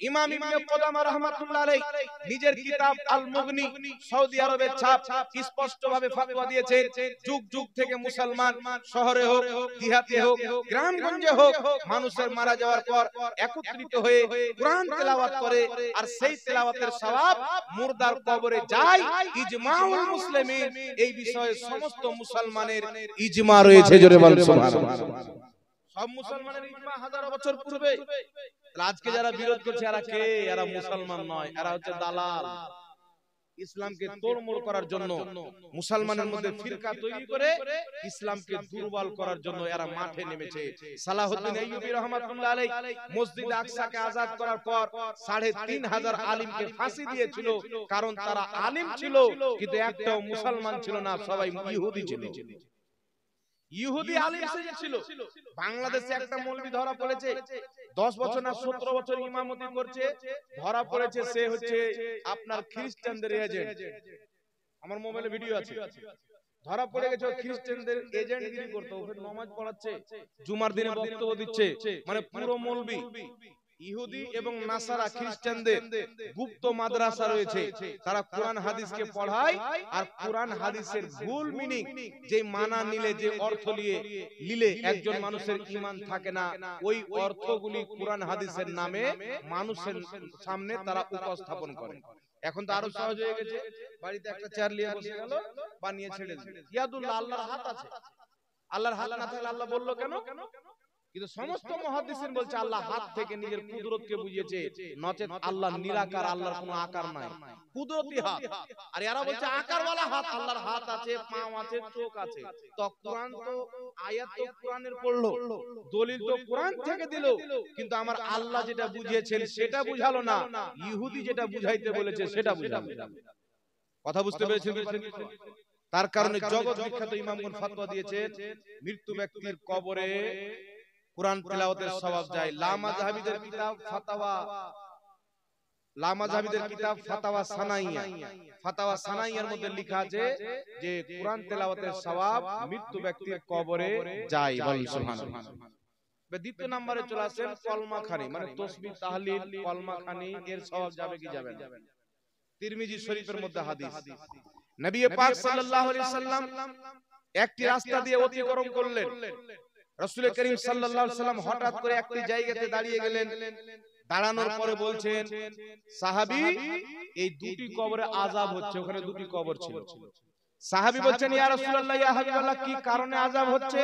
ইমাম ইবনে কুদামা রাহমাতুল্লাহ আলাইহি নিজের কিতাব আল মুগনি সৌদি আরবে ছাপ স্পষ্টভাবে ফতোয়া দিয়েছেন, যুগ যুগ থেকে মুসলমান শহরে হোক, দিহাতে হোক, গ্রামগঞ্জে হোক, মানুষের মারা যাওয়ার পর একত্রিত হয়ে কোরআন তেলাওয়াত করে, আর সেই তেলাওয়াতের সওয়াব মুর্দার কবরে যায়। ইজমাউল মুসলিমিন, এই বিষয়ে সমস্ত মুসলমানের ইজমা রয়েছে। জোরে বলুন সুবহানাল্লাহ। সব মুসলমানের ইজমা হাজার বছর পূর্বে। আজকে যারা বিরোধ করছে এরা কে? এরা মুসলমান নয়, এরা হচ্ছে দালাল। ইসলামকে তোড়মোড় করার জন্য, মুসলমানের মধ্যে ফিরকা তৈরি করে ইসলামকে দুর্বল করার জন্য এরা মাঠে নেমেছে। সালাহুদ্দিন আইয়ুবী রাহমাতুল্লাহ আলাইহি মসজিদ আকসাকে আযাদ করার পর ৩৫০০ আলিমকে ফাঁসি দিয়েছিল, কারণ তারা আলিম ছিল কিন্তু একটাও মুসলমান ছিল না, সবাই ইহুদি ছিল। ইহুদি আলিম ছিল। বাংলাদেশে একটা মৌলবি ধরা পড়েছে, 10 বছর না 17 বছর ইমামতি করছে, ধরা পড়েছে সে হচ্ছে আপনার খ্রিস্টানদের এজেন্ট। আমার মোবাইলে ভিডিও আছে, ধরা পড়ে গেছে খ্রিস্টানদের এজেন্টগিরি করতে, ওকে নামাজ পড়াচ্ছে, জুমার দিনে বক্তব্য দিচ্ছে, মানে পুরো মৌলবি। ইহুদি এবং নাসারা খ্রিস্টানদের গুপ্ত মাদ্রাসা রয়েছে, তারা কোরআন হাদিসকে পড়ায়, আর কোরআন হাদিসের ভুল মিনিং যে মানা নিলে, যে অর্থ নিলে একজন মানুষের ঈমান থাকে না, ওই অর্থগুলি কোরআন হাদিসের নামে মানুষের সামনে তারা উপস্থাপন করে। এখন তো আরো সহজ হয়ে গেছে, বাড়িতে একটা চেয়ার নিয়ে বসে গেল, বানিয়ে ছেড়ে দিল, ইয়াদুল্লাহ, আল্লাহর হাত আছে। আল্লাহর হাত না থাকলে আল্লাহ বললো কেন? কিন্তু সমস্ত মুহাদ্দিসিন বলছে আল্লাহ হাত থেকে নিজের কুদরতকে বুঝিয়েছে, নচেত আল্লাহ নিরাকার, আল্লাহর কোনো আকার নাই, কুদরতি হাত। আর এরা বলছে আকারওয়ালা হাত, আল্লাহর হাত আছে, পা আছে, চোখ আছে। তো কোরআন তো আয়াত তো কোরআনের পড়লো, দলিল তো কোরআন থেকে দিল, কিন্তু আমার আল্লাহ যেটা বুঝিয়েছেন সেটা বুঝালো না, ইহুদি যেটা বুঝাইতে বলেছে সেটা বুঝালো। কথা বুঝতে পেরেছেন? তার কারণে জগৎ বিখ্যাত ইমামগণ ফতোয়া দিয়েছেন, মৃত্যু ব্যক্তির কবরে কোরআন তেলাওয়াতের সওয়াব যায়। লামাযহাবীদের কিতাব ফাতাওয়া, লামাযহাবীদের কিতাব ফাতাওয়া সানাইয়া, ফাতাওয়া সানাইয়ার মধ্যে লেখা আছে যে কোরআন তেলাওয়াতের সওয়াব মৃত্যু ব্যক্তির কবরে যায়। বলেন সুবহানাল্লাহ। দ্বিতীয় নম্বরে চলে আসেন কলমা খানি, মানে তাসবিহ তাহলিল, কলমা খানি, এর সওয়াব যাবে কি যাবে না? তিরমিজি শরীফের মধ্যে হাদিস, নবী পাক সাল্লাল্লাহু আলাইহি সাল্লাম একটি রাস্তা দিয়ে অতিক্রম করলেন। রাসূল করিম সাল্লাল্লাহু আলাইহি সাল্লাম হঠাৎ করে একটি জায়গাতে দাঁড়িয়ে গেলেন। দাঁড়ানোর পরে বলছেন, সাহাবী, এই দুটি কবরে আযাব হচ্ছে। ওখানে দুটি কবর ছিল। সাহাবী বলছেন, ইয়া রাসূলুল্লাহ, ইয়া হাবিবাল্লাহ, কি কারণে আযাব হচ্ছে?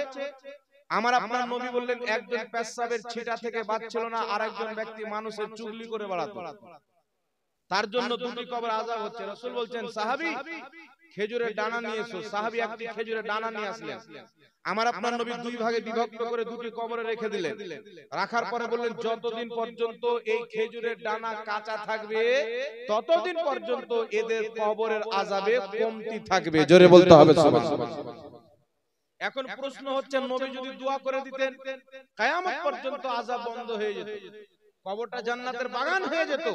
আমার আপনার নবী বললেন, একজন পেশাবের ছিটা থেকে বাঁচছিল না, আর একজন ব্যক্তি মানুষের চুগলি করে বেড়াতো, তার জন্য দুটি কবর আযাব হচ্ছে। রাসূল বলছেন, সাহাবী, খেজুরের ডানা নিয়ে এসো। সাহাবী একটি খেজুরের ডানা নিয়ে আসলেন। আমার আপনার নবী দুই ভাগে বিভক্ত করে দুটি কবরে রেখে দিলেন। রাখার পরে বললেন, যতদিন পর্যন্ত এই খেজুরের ডানা কাঁচা থাকবে ততদিন পর্যন্ত এদের কবরের আযাবে কমতি থাকবে। জোরে বলতে হবে সুবহানাল্লাহ। এখন প্রশ্ন হচ্ছে, নবী যদি দোয়া করে দিতেন কিয়ামত পর্যন্ত আযাব বন্ধ হয়ে যেত, কবরটা জান্নাতের বাগান হয়ে যেত,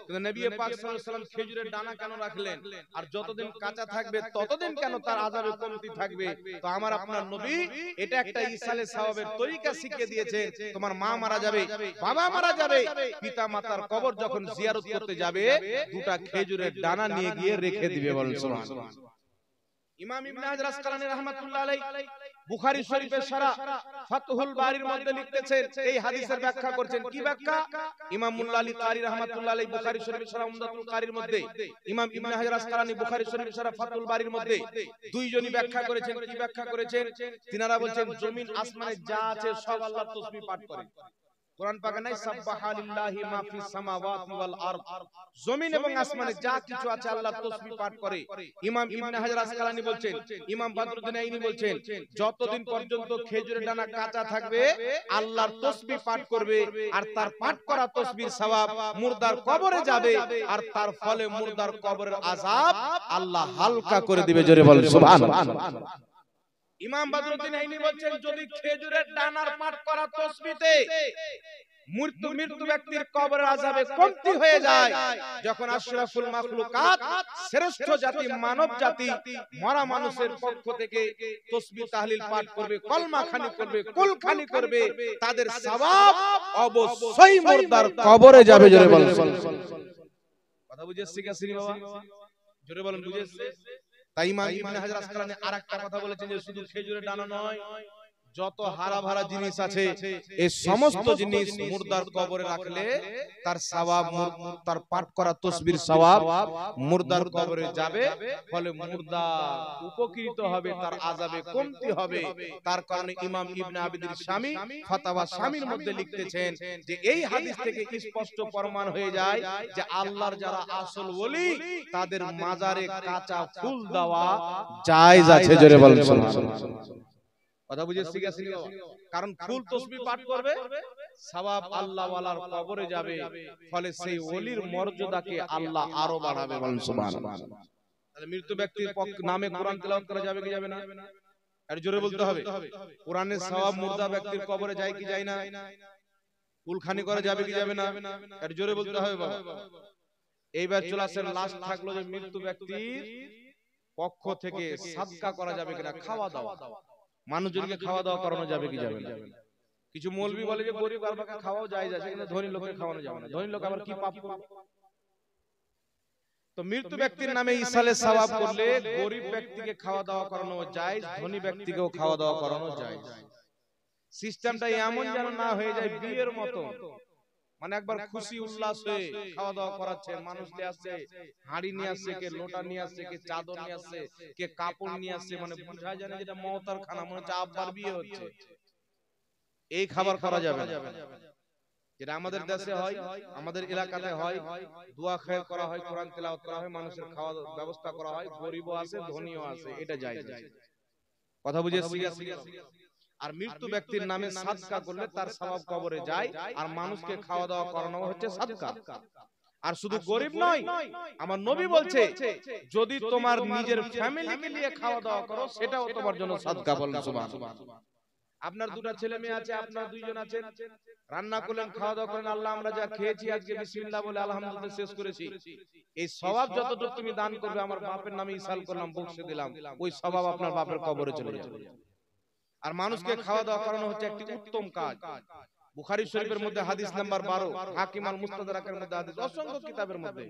কিন্তু নবী পাক সাল্লাল্লাহু আলাইহি ওয়াসাল্লাম খেজুরের ডানা কেন রাখলেন? আর যতদিন কাঁচা থাকবে ততদিন কেন তার আযাবে কমতি থাকবে? তো আমার আপনার নবী এটা একটা ইসালে সওয়াবের তরিকা শিখিয়ে দিয়েছে। তোমার মা মারা যাবে, বাবা মারা যাবে, পিতা মাতার কবর যখন জিয়ারত করতে যাবে, দুটা খেজুরের ডানা নিয়ে গিয়ে রেখে দিবে। বলেন সুবহানাল্লাহ। ইমাম ইবনে হাজার আসকালানী রাহমাতুল্লাহ আলাইহি বুখারী শরীফের শারা ফাতহুল বারীর মধ্যে লিখতেছেন, এই হাদিসের ব্যাখ্যা করছেন। কি ব্যাখ্যা? ইমাম মুল্লা আলী কারি রাহমাতুল্লাহ আলাইহি বুখারী শরীফের শারা উমদাতুল কারীর মধ্যে, ইমাম ইবনে হাজার আসকালানী বুখারী শরীফের শারা ফাতহুল বারীর মধ্যে দুইজনই ব্যাখ্যা করেছেন। কি ব্যাখ্যা করেছেন? তিনারা বলছেন, জমিন আসমানে যা আছে সব আল্লাহর তাসবিহ পাঠ করে। কোরআন পাকে নাই সাব্বাহা লিল্লাহি মা ফিস সামাওয়াতি ওয়াল আরদ, জমিন এবং আসমানে যা কিছু আছে আল্লাহর তাসবিহ পাঠ করে। ইমাম ইবনে হাজার আসকালানী বলছেন, ইমাম বদরুদ্দিন আইনি বলছেন, যতদিন পর্যন্ত খেজুরের ডানা কাঁচা থাকবে আল্লাহর তাসবিহ পাঠ করবে, আর তার পাঠ করা তাসবিহর সওয়াব মুর্দার কবরে যাবে, আর তার ফলে মুর্দার কবরের আযাব আল্লাহ হালকা করে দিবে। জোরে বলেন সুবহানাল্লাহ। ইমাম বদরুদ্দিন আইনি বলছেন, যদি খেজুরের ডানার পাঠ করা তাসবিহতে মৃত্যু ব্যক্তির কবরের আযাবে কমতি হয়ে যায় যখন আশরাফুল মাখলুকাত শ্রেষ্ঠ জাতি মানব জাতি মরা মানুষের পক্ষ থেকে তাসবিহ তাহলিল পাঠ করবে, কলমা খানি করবে, কুল খানি করবে, তাদের সওয়াব অবশ্যই মুর্দার কবরে যাবে। জোরে বলেন কথা বুঝেছি কি আসেনি বাবা? জোরে বলেন বুঝেছে? তাই ইমাম ইবনে হাজার আসকালানী আরেকটা কথা বলেছেন যে শুধু খেজুরের ডানা নয়, যত হারা ভরা জিনিস আছে এই সমস্ত জিনিস মুর্দার কবরে রাখলে তার সওয়াব, তার পাঠ করা তাসবির সওয়াব মুর্দার কবরে যাবে, ফলে মুর্দা উপকৃত হবে, তার আযাবে কমতি হবে। তার কারণে ইমাম ইবনে আবিদির শামী ফাতাওয়া শামীর মধ্যে লিখতেছেন যে এই হাদিস থেকে স্পষ্ট প্রমাণ হয়ে যায় যে আল্লাহর যারা আসল ওলি তাদের মাজারে কাঁচা ফুল দেওয়া জায়েজ আছে। জোরে বলেন সুবহানাল্লাহ। কথা বুঝেছি কি আসেনি? কারণ ফুল তাসবিহ পাঠ করবে, সওয়াব আল্লাহ ওয়ালার কবরে যাবে, ফলে সেই ওলির মর্যাদাকে আল্লাহ আরো বাড়াবে। বলেন সুবহানাল্লাহ। তাহলে মৃত্যু ব্যক্তির নামে কোরআন তেলাওয়াত করা যাবে কি যাবে না? আর জোরে বলতে হবে। কোরআনের সওয়াব মুর্দা ব্যক্তির কবরে যায় কি যায় না? কুলখানি করা যাবে কি যাবে না? আর জোরে বলতে হবে বাবা। এইবার চলে আসেন, লাস্ট থাকলো যে মৃত্যু ব্যক্তির পক্ষ থেকে সাদকা করা যাবে কিনা, খাওয়া দাওয়া, মানুষজনকে খাওয়া দাওয়া করানো যাবে কি যাবে না? কিছু মৌলবি বলে যে গরিব আলবাকে খাওয়াও যায় যাচ্ছে, কিন্তু ধনী লোককে খাওয়ানো যাবে না। ধনী লোক আবার কি পাপ করবে? তো মৃত্যু ব্যক্তির নামে ইসালে সওয়াব করলে গরিব ব্যক্তিকে খাওয়া দাওয়া করানো যায়, ধনী ব্যক্তিকেও খাওয়া দাওয়া করানো যায়। সিস্টেমটা এমন যেন না হয়ে যায় বিয়ের মতো, মানে একবার খুশি উল্লাস হয়ে খাওয়া দাওয়া করাচ্ছেন, মানুষ নিয়ে আসছে, হাঁড়ি নিয়ে আসছে, কে লোটা নিয়ে আসছে, কে চাদর নিয়ে আসছে, কে কাপড় নিয়ে আসছে, মানে বোঝা যায় না যেটা মওতার খানা, মনে হচ্ছে আব্বার বিয়ে হচ্ছে। এই খাবার করা যাবে না। যেটা আমাদের দেশে হয়, আমাদের এলাকাতে হয়, দোয়া খায়ের করা হয়, কোরআন তেলাওয়াত করা হয়, মানুষের খাওয়ার ব্যবস্থা করা হয়, গরিবও আছে ধনীও আছে, এটা জায়েজ আছে। কথা বুঝেছি? আর মৃত্যু ব্যক্তির নামে সাদকা করলে তার সওয়াব কবরে যায়, আর মানুষকে খাওয়া দাওয়া করানো হচ্ছে সাদকা। আর শুধু গরিব নয়, আমার নবী বলছে যদি তোমার নিজের ফ্যামিলিকে নিয়ে খাওয়া দাওয়া করো সেটাও তোমার জন্য সাদকা। বলেন সুবহানাল্লাহ। আপনার দুটো ছেলে মেয়ে আছে, আপনার দুইজন আছেন, রান্না করলেন, খাওয়া দাওয়া করেন, আল্লাহ আমরা যা খেয়েছি আজকে বিসমিল্লাহ বলে আলহামদুলিল্লাহ শেষ করেছি, এই সওয়াব যতটুকু তুমি দান করবে, আমার বাপের নামে ইসাল করলাম, বকশে দিলাম, ওই সওয়াব আপনার বাপের কবরে চলে যাবে। আর মানুষকে খাওয়া দাওয়া করানো হচ্ছে একটি উত্তম কাজ। বুখারী শরীফের মধ্যে হাদিস নাম্বার 12, হাকিম আল মুস্তাদরাকের মধ্যে হাদিস, অসংখ্য কিতাবের মধ্যে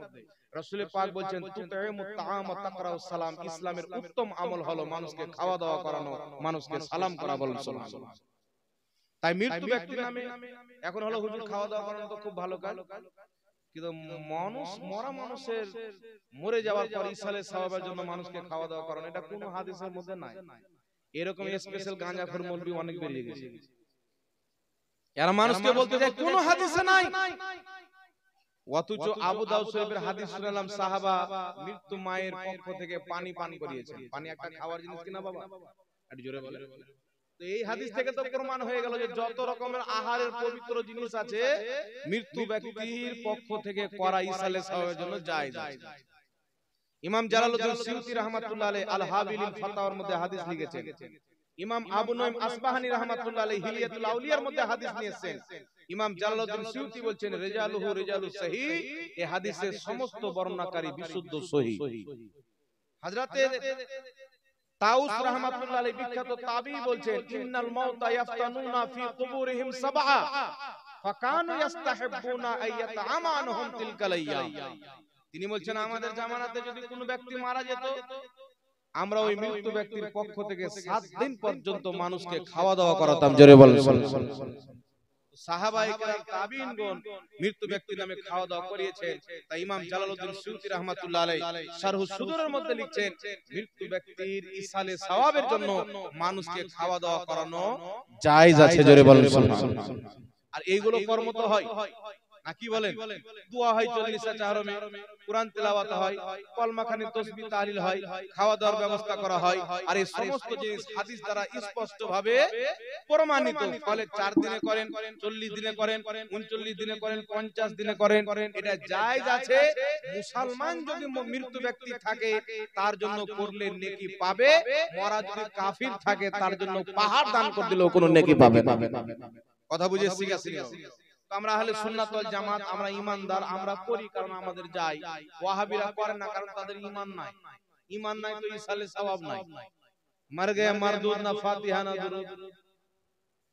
রাসূল পাক বলেন তুতাইমুত তাআম ওয়া তাকরাউস সালাম, ইসলামের উত্তম আমল হলো মানুষকে খাওয়া দাওয়া করানো, মানুষকে সালাম করা। বলেন সুবহানাল্লাহ। তাই মৃত্যু ব্যক্তির নামে এখন হলো হুজুর খাওয়া দাওয়া করানো তো খুব ভালো কাজ, কিন্তু মানুষ, মরা মানুষের মরে যাওয়ার পর ইসালের সওয়াবের জন্য মানুষকে খাওয়া দাওয়া করানো, এটা কোনো হাদিসের মধ্যে নাই। এরকম স্পেশাল গাঁজাখোর মৌলবি অনেক বেরিয়ে গেছে, এরা মানুষকে বলতে যায় কোনো হাদিসে নাই, অথচ আবু দাউদ শরীফের হাদিস শুনলাম সাহাবা মৃত্যু মায়ের পক্ষ থেকে পানি পান করিয়েছেন। পানি একটা খাওয়ার জিনিস কিনা বাবা? একটু জোরে বলে। তো এই হাদিস থেকে তো প্রমাণ হয়ে গেল যে যত রকমের আহারের পবিত্র জিনিস আছে মৃত্যু ব্যক্তির পক্ষ থেকে করা ইসালে সওয়াবের জন্য জায়েজ আছে। ইমাম জালালউদ্দিন সিউতি রাহমাতুল্লাহ আলাইহি আল হাবিলিল ফাতাওয়ার মধ্যে হাদিস লিখেছেন। ইমাম আবু নঈম আসবাহানী রাহমাতুল্লাহ আলাইহি হিলিয়াতুল আউলিয়ার মধ্যে হাদিস নিয়েছেন। ইমাম জালালউদ্দিন সিউতি বলেন রিজালুহু রিজালুস সহিহ, এই হাদিসের সমস্ত বর্ণনাকারী বিশুদ্ধ সহিহ। হযরতে তাউস রাহমাতুল্লাহ আলাইহি বিখ্যাত তাবিঈ বলেন ইন্নাল মাউতা ইয়াফতানুনা ফি কুবুরিহিম সাবআ ফাকানু ইস্তাহিব্বুনা আইয়াতা'আমানুহুম তিলকাল আইয়াম। তিনি বলছেন আমাদের জামানাতে যদি কোনো ব্যক্তি মারা যেত, আমরা ওই মৃত্যু ব্যক্তির পক্ষ থেকে 7 দিন পর্যন্ত মানুষকে খাওয়া দাওয়া করাতাম। জোরে বলেন। সাহাবায়ে কেরাম তাবিঈনগণ মৃত্যু ব্যক্তির নামে খাওয়া দাওয়া করিয়েছেন। তাই ইমাম জালালউদ্দিন সিউতি রাহমাতুল্লাহ আলাইহি শারহুস সুদুরের মধ্যে লিখছেন মৃত্যু ব্যক্তির ইসালে সওয়াবের জন্য মানুষকে খাওয়া দাওয়া করানো জায়েজ আছে। জোরে বলেন সুবহানাল্লাহ। আর এইগুলো কর্ম তো হয় নাকি বলেন? দোয়া হয় 40 চাহরমে, কোরআন তেলাওয়াত হয়, কলমা খানি তাসবিহ তাহলিল হয়, খাওয়া দাওয়ার ব্যবস্থা করা হয়। আর এই সমস্ত জিনিস হাদিস দ্বারা স্পষ্ট ভাবে প্রমাণিত। ফলে 4 দিনে করেন, 40 দিনে করেন, 39 দিনে করেন, 50 দিনে করেন, এটা জায়েজ আছে। মুসলমান যদি মৃত্যু ব্যক্তি থাকে তার জন্য করলে নেকি পাবে, মরা যদি কাফির থাকে তার জন্য পাহাড় দান করে দিলেও কোনো নেকি পাবে না। কথা বুঝে শিখেছি? আমরা আহলে সুন্নাত ওয়াল জামাত, আমরা ঈমানদার, আমরা করি কারণ আমাদের যাই। ওয়াহাবিরা করে না কারণ তাদের ঈমান নাই। ঈমান নাই তো ইসালে সওয়াব নাই। মর গয়া মারদুদ না ফাতিহা না দুরুদ।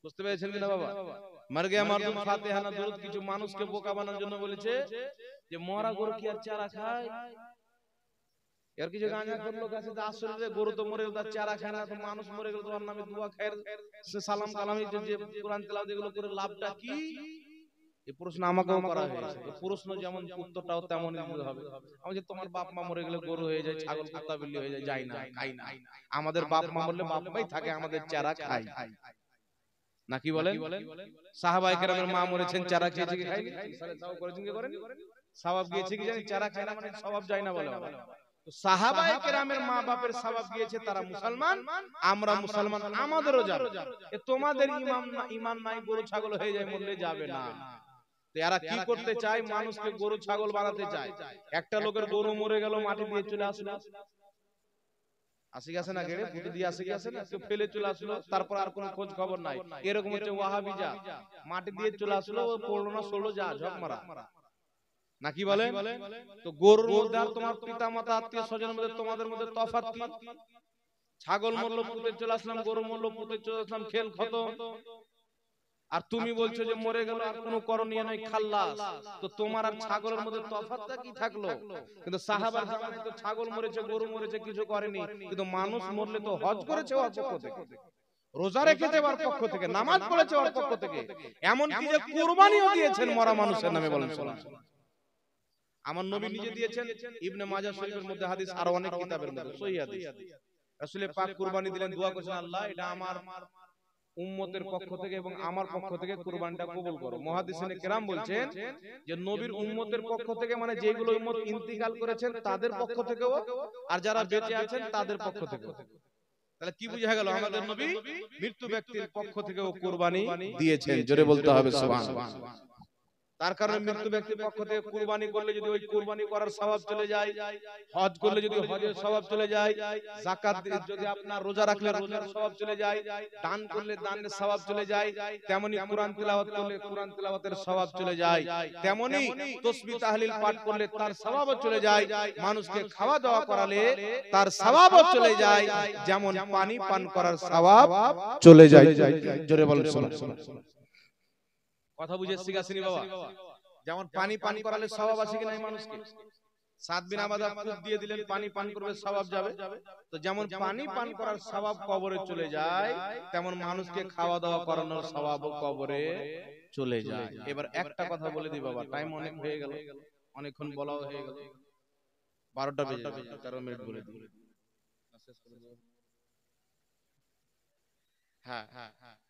বুঝতে পেরেছেন কিনা বাবা? মর গয়া মারদুদ ফাতিহা না দুরুদ কিছু মানুষকে বোকা বানানোর জন্য বলেছে যে মরা গরু কি আর চারা খায়? এর কিছু গাঁজা করলো কাছে আসলে গরু তো মরে গেল, তার চারা খায় না, তো মানুষ মরে গেল তোমার নামে দুয়া খায়ের সে সালাম কালামি যে কোরআন তেলাওয়াত এগুলো করে লাভটা কি? এই প্রশ্ন আমাকেও করা হয়েছে। এই প্রশ্ন যেমন উত্তরটাও তেমনই দিতে হবে। আমি যে তোমার বাপ মা মরে গেলে গরু হয়ে যায়, ছাগল কুত্তা বিল্লি হয়ে যায়, যাই না, খাই না। আমাদের বাপ মা মরলে বাপ মাই থাকে, আমাদের চারা খাই। নাকি বলেন? সাহাবায়ে কেরামের মা মরেছেন, চারা খেয়েছে কি খায়নি? ইসরায়েল সওয়াব করেছেন কি করেন? সওয়াব গিয়েছে কি জানি? চারা খায় না মানে সওয়াব যায় না বলে। তো সাহাবায়ে কেরামের মা বাপের সওয়াব গিয়েছে, তারা মুসলমান, আমরা মুসলমান, আমাদেরও যাবে। এ তোমাদের ঈমান নাই, গরু ছাগল হয়ে যায়, মরলে যাবে না। এরা কি করতে চায়? মানুষকে গরু ছাগল বানাতে চায়। একটা লোকের গরু মরে গেল, মাটি দিয়ে চলে আসলো, আসি গেছে না গেড়ে পুঁতে দিয়ে আসি গেছে না, কেউ ফেলে চলে আসলো, তারপর আর কোনো খোঁজ খবর নাই। এরকম হচ্ছে ওয়াহাবিজা, মাটি দিয়ে চলে আসলো, ও পড়লো না সরলো, যা ঝক মারা। নাকি বলে? তো গরুর মধ্যে আর তোমার পিতা মাতা আত্মীয় স্বজনের মধ্যে তোমাদের মধ্যে তফাৎ কি? ছাগল মরলো পুঁতে চলে আসলাম, গরু মরলো পুঁতে চলে আসলাম, খেল খতম। আর তুমি বলছো যে মরে গেল আর কোনো করণীয় নাই, খাল্লাস। তো তোমার আর ছাগলের মধ্যে তফাৎটা কি থাকলো? কিন্তু সাহাবার জামানায় তো ছাগল মরেছে, গরু মরেছে, কিছু করেনি, কিন্তু মানুষ মরলে তো হজ করেছে ওর পক্ষ থেকে, রোজা রেখেছে ওর পক্ষ থেকে, নামাজ পড়েছে ওর পক্ষ থেকে, এমন কি যে কুরবানিও দিয়েছেন মরা মানুষের নামে। বলেন সুবহানাল্লাহ। আমার নবী নিজে দিয়েছেন, ইবনে মাজাহ শরীফের মধ্যে হাদিস, আর অনেক কিতাবের মধ্যে সহিহ হাদিস। রাসূল পাক কুরবানি দিলেন, দোয়া করেছেন, আল্লাহ এটা আমার উম্মতের পক্ষ থেকে এবং আমার পক্ষ থেকে কুরবানিটা কবুল করো। মুহাদ্দিসিনে কেরাম বলছেন যে নবীর উম্মতের পক্ষ থেকে মানে যেগুলো উম্মত ইন্তিকাল করেছেন তাদের পক্ষ থেকেও, আর যারা বেঁচে আছেন তাদের পক্ষ থেকেও। তাহলে কি বুঝা গেল? আমাদের নবী মৃত্যু ব্যক্তির পক্ষ থেকেও কুরবানি দিয়েছেন। জোরে বলতে হবে সুবহানাল্লাহ। তার কারণে মৃত্যু ব্যক্তির পক্ষ থেকে কুরবানি করলে যদি ওই কুরবানি করার সওয়াব চলে যায়, হজ করলে যদি হজের সওয়াব চলে যায়, যাকাত যদি আপনার রোজা রাখলে রোজার সওয়াব চলে যায়, দান করলে দানের সওয়াব চলে যায়, তেমনি কোরআন তিলাওয়াত করলে কোরআন তিলাওয়াতের সওয়াব চলে যায়, তেমনি তাসবিহ তাহলিল পাঠ করলে তার সওয়াবও চলে যায়, মানুষকে খাওয়া দাওয়া করালে তার সওয়াবও চলে যায়, যেমন পানি পান করার সওয়াব চলে যায়। জোরে বলেন সুবহানাল্লাহ। কথা বুঝে শিখাছিনি বাবা? যেমন পানি পান করালে সওয়াব আছে কি নাই মানুষকে? 7 বিন আবাদা ফুক দিয়ে দিলেন, পানি পান করবে, সওয়াব যাবে। তো যেমন পানি পান করার সওয়াব কবরে চলে যায়, তেমন মানুষকে খাওয়া দাওয়া করানোর সওয়াবও কবরে চলে যায়। এবার একটা কথা বলে দিই বাবা, টাইম অনেক হয়ে গেল, অনেকক্ষণ বলাও হয়ে গেল, 12টা বেজে 13 মিনিট বলে দিই। হ্যাঁ,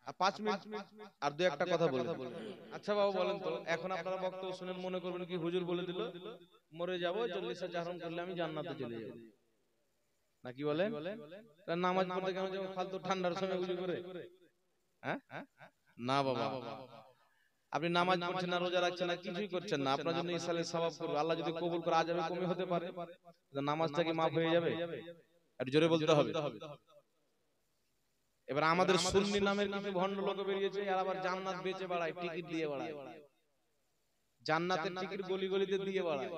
আর 5 মিনিট আর দুই একটা কথা বলে। আচ্ছা বাবা বলেন তো, এখন আপনারা বক্তব্য শুনেন, মনে করবেন কি হুজুর বলে দিল মরে যাব, 40 জাহরম করলে আমি জান্নাতে চলে যাব, নাকি বলেন? তার নামাজ পড়তে কেন যাব ফালতু ঠান্ডার সময় উজু করে? হ্যাঁ না বাবা, আপনি নামাজ পড়ছেন না, রোজা রাখছেন না, কিছুই করছেন না, আপনার জন্য ইসালে সওয়াব করবে, আল্লাহ যদি কবুল করে আজাবে কমই হতে পারে, নামাজটা কি মাফ হয়ে যাবে? আর জোরে বলতে হবে। এবার আমাদের সুন্নি নামের কিছু ভণ্ড লোক বেরিয়েছে, আর আবার জান্নাত বেচে বেড়ায়, টিকিট দিয়ে বেড়ায়, জান্নাতের টিকিট গলি গলিতে দিয়ে বেড়ায়।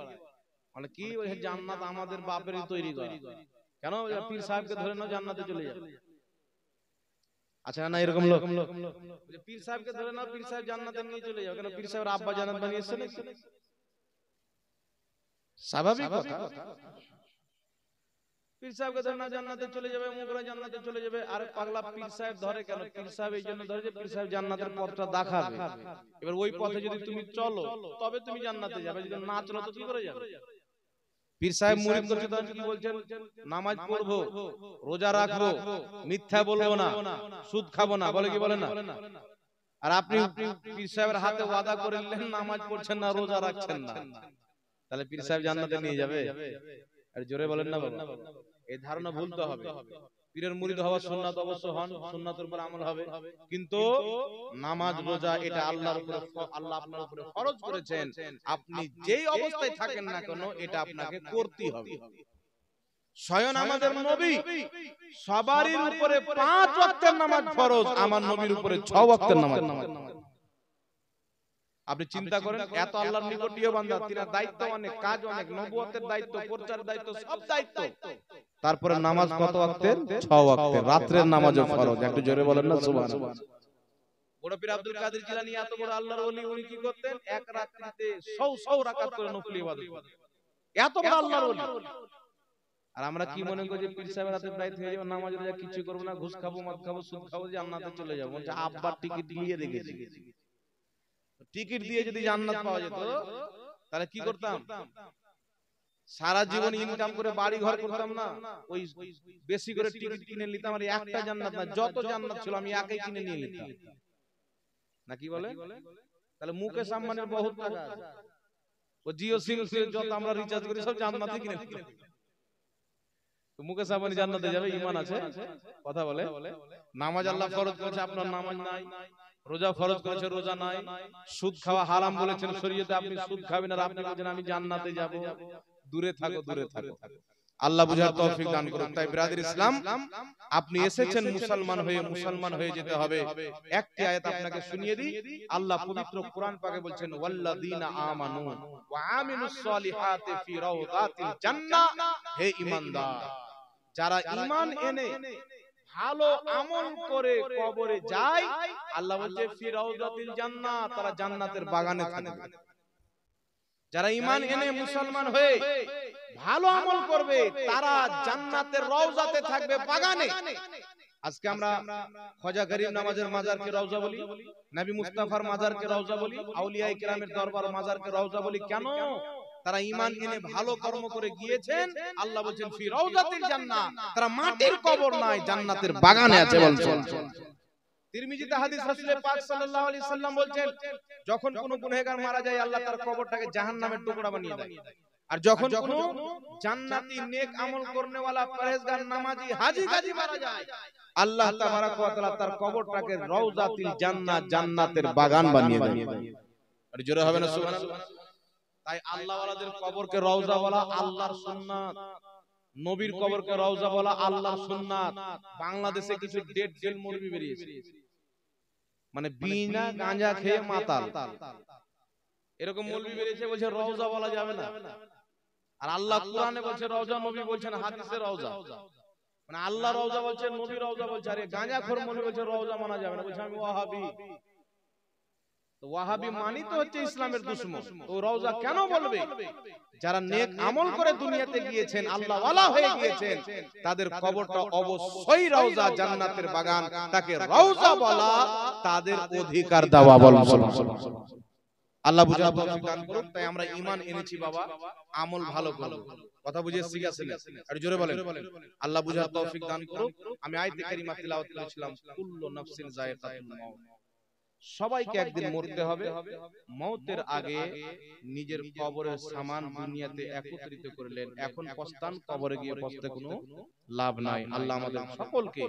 মানে কি ওই জান্নাত আমাদের বাপেরই তৈরি করা, কেন পীর সাহেবকে ধরে নাও জান্নাতে চলে যাবে। আচ্ছা না এরকম লোক যে পীর সাহেবকে ধরে নাও, পীর সাহেব জান্নাতে নিয়ে চলে যাবে, কেন পীর সাহেবের আব্বা জান্নাত বানিয়েছে নাকি? স্বাভাবিক কথা। পীর সাহেবকে ধরে না জান্নাতে চলে যাবে, মুগরা জান্নাতে চলে যাবে। আরে পাগলা, পীর সাহেব ধরে কেন? পীর সাহেব এই জন্য ধরে যে পীর সাহেব জান্নাতের পথটা দেখাবে। এবার ওই পথে যদি তুমি চলো তবে তুমি জান্নাতে যাবে, যদি না চলো তো কি করে যাবে? পীর সাহেব মুরিদ করছে তখন কি বলছেন? নামাজ পড়বো, রোজা রাখবো, মিথ্যা বলবো না, সুদ খাবো না, বলে কি বলে না? আর আপনি পীর সাহেবের হাতে ওয়াদা করে নিলেন নামাজ পড়ছেন না, রোজা রাখছেন না, তাহলে পীর সাহেব জান্নাতে নিয়ে যাবে? আর জোরে বলেন না বাবা, এই ধারণা ভুলতে হবে। পীরের মুরিদ হওয়া সুন্নাত অবশ্য হন, সুন্নাতের উপর আমল হবে, কিন্তু নামাজ রোজা এটা আল্লাহর উপরে, আল্লাহ আপনার উপরে ফরজ করেছেন, আপনি যেই অবস্থায় থাকেন না কেন এটা আপনাকে করতেই হবে। স্বয়ং আমাদের নবী সবারই উপরে 5 ওয়াক্তের নামাজ ফরজ, আমার নবীর উপরে 6 ওয়াক্তের নামাজ। আপনি চিন্তা করেন, এত আল্লাহর নিকটীয় বান্দা, তিনার দায়িত্ব অনেক, কাজ অনেক, নবুয়তের দায়িত্ব, প্রচারের দায়িত্ব, সব দায়িত্ব। তারপরে নামাজ কত ওয়াক্তের? 6 ওয়াক্তের। রাতের নামাজও ফরজ। একটু জোরে বলেন না সুবহানাল্লাহ। বড় পীর আব্দুল কাদের জিলানী এত বড় আল্লাহর ওলি, উনি কি করতেন? এক রাত্রিতে 100 রাকাত করে নফল ইবাদত করতেন। এত বড় আল্লাহর ওলি। আর আমরা কি মনে করি যে পীর সাহেবের হাতে দায়িত্ব হয়ে যাবে, নামাজ রোজা কিছু করব না, ঘুষ খাবো, মদ খাবো, সুদ খাবো, জান্নাতে চলে যাবো। বলছে আব্বার টিকিট দিয়ে দেখেছি, টিকিট দিয়ে যদি জান্নাত পাওয়া যেত তাহলে কি করতাম? সারা জীবন ইনকাম করে বাড়ি ঘর করতাম না, ওই বেশি করে টিকিট কিনে নিতাম, আর একটা জান্নাত না, যত জান্নাত ছিল আমি একাই কিনে নিয়ে নিতাম। না কি বলে? তাহলে মুকেশ আম্বানির বহুত টাকা আছে, ও জিও সিম যত আমরা রিচার্জ করি সব জান্নাতে কিনে নিতাম। তো মুকেশ আম্বানি জান্নাতে যাবে, ঈমান আছে? কথা বলে। নামাজ আল্লাহ ফরজ করেছে, আপনার নামাজ নাই। রোজা ফরজ করেছে, রোজা নাই। সুদ খাওয়া হারাম বলেছেন শরীয়তে, আপনি সুদ খাবেন, আর আপনি বলেন আমি জান্নাতে যাব। দূরে থাকো, দূরে থাকো। আল্লাহ বুঝার তৌফিক দান করুন। তাই ব্রাদার ইসলাম, আপনি এসেছেন মুসলমান হয়ে, মুসলমান হয়ে যেতে হবে। একটি আয়াত আপনাকে শুনিয়ে দিই। আল্লাহ পবিত্র কোরআন পাকে বলছেন, ওয়াল্লাযীনা আমানু ওয়া আমিলুস সলিহাতি ফি রাউদাতিল জান্নাহ। হে ঈমানদার, যারা ঈমান এনে ভালো আমল করে কবরে যায়, আল্লাহ বলছে ফি রাউদাতিল জান্নাহ, তারা জান্নাতের বাগানে থাকবে। যারা ঈমান এনে মুসলমান হয়ে ভালো আমল করবে, তারা জান্নাতের রওজাতে থাকবে, বাগানে। আজকে আমরা খাজা গরিব নওয়াজের মাজারকে রওজা বলি, নবী মুস্তাফার মাজারকে রওজা বলি, আউলিয়ায়ে কেরামের দরবার মাজারকে রওজা বলি। কেন? তারা ঈমান এনে ভালো কর্ম করে গিয়েছেন। আল্লাহ বলেন ফি রাউজাতিল জান্নাহ, তারা মাটির কবর নয়, জান্নাতের বাগানে আছে বলছেন। তিরমিজিতে হাদিস রাসূল পাক সাল্লাল্লাহু আলাইহি সাল্লাম বলেন, যখন কোন গুনাহগার মারা যায়, আল্লাহ তার কবরটাকে জাহান্নামের টুকরা বানিয়ে দেয়। আর যখন কোন জান্নাতি নেক আমল করনে वाला পরহেজগার নামাজি হাজী গাজী মারা যায়, আল্লাহ তাবারক ওয়া তাআলা তার কবরটাকে রওজাতিল জান্নাহ, জান্নাতের বাগান বানিয়ে দেয়। আর জোরে হবে না সুবহানাল্লাহ। তাই আল্লাহ ওয়ালাদের কবরকে রওজা বলা আল্লাহর সুন্নাত, নবীর কবরকে রওজা বলা আল্লাহর সুন্নাত। বাংলাদেশে কিছু ডেড জেল মৌলবি বেরিয়েছে, মানে বিনা গাঁজা খেয়ে মাতাল, এরকম মৌলবি বেরিয়েছে, বলছে রওজা বলা যাবে না। আর আল্লাহ কোরআনে বলছে রওজা, নবী বলছেন হাদিসে রওজা। মানে আল্লাহ রওজা বলছে, নবী রওজা বলছে, আরে গাঁজাখোর মৌলবি বলছে রওজা মানা যাবে না, বলছে আমি ওয়াহাবি। তো ওয়াহাবি মানি তো হচ্ছে ইসলামের দুশমন, তো রওজা কেন বলবে? যারা নেক আমল করে দুনিয়াতে গিয়েছেন, আল্লাহ ওয়ালা হয়ে গিয়েছেন, তাদের কবরটা অবশ্যই রওজা, জান্নাতের বাগান, তাকে রওজা বলা তাদের অধিকার দেওয়া বলছেন। আল্লাহ বুঝার তৌফিক দান করুন। তাই আমরা ঈমান এনেছি বাবা, আমল ভালো করব। কথা বুঝে শিখেছেন? আর জোরে বলেন আল্লাহ বুঝার তৌফিক দান করুন। আমি আয়াতে কারিমা তিলাওয়াত করেছিলাম, কুল্লু নাফসিন যায়কাতুল মাউত, সবাইকে একদিন মরতে হবে। মওতের আগে নিজের কবরের সামান দুনিয়াতে একত্রিত করলেন, এখন পস্তান, কবরে গিয়ে পস্তে কোনো লাভ নাই। আল্লাহ আমাদের সকলকে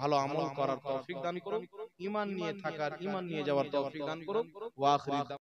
ভালো আমল করার তৌফিক দান করুন, ঈমান নিয়ে থাকার, ঈমান নিয়ে যাওয়ার তৌফিক দান করুন। ওয়া আখিরি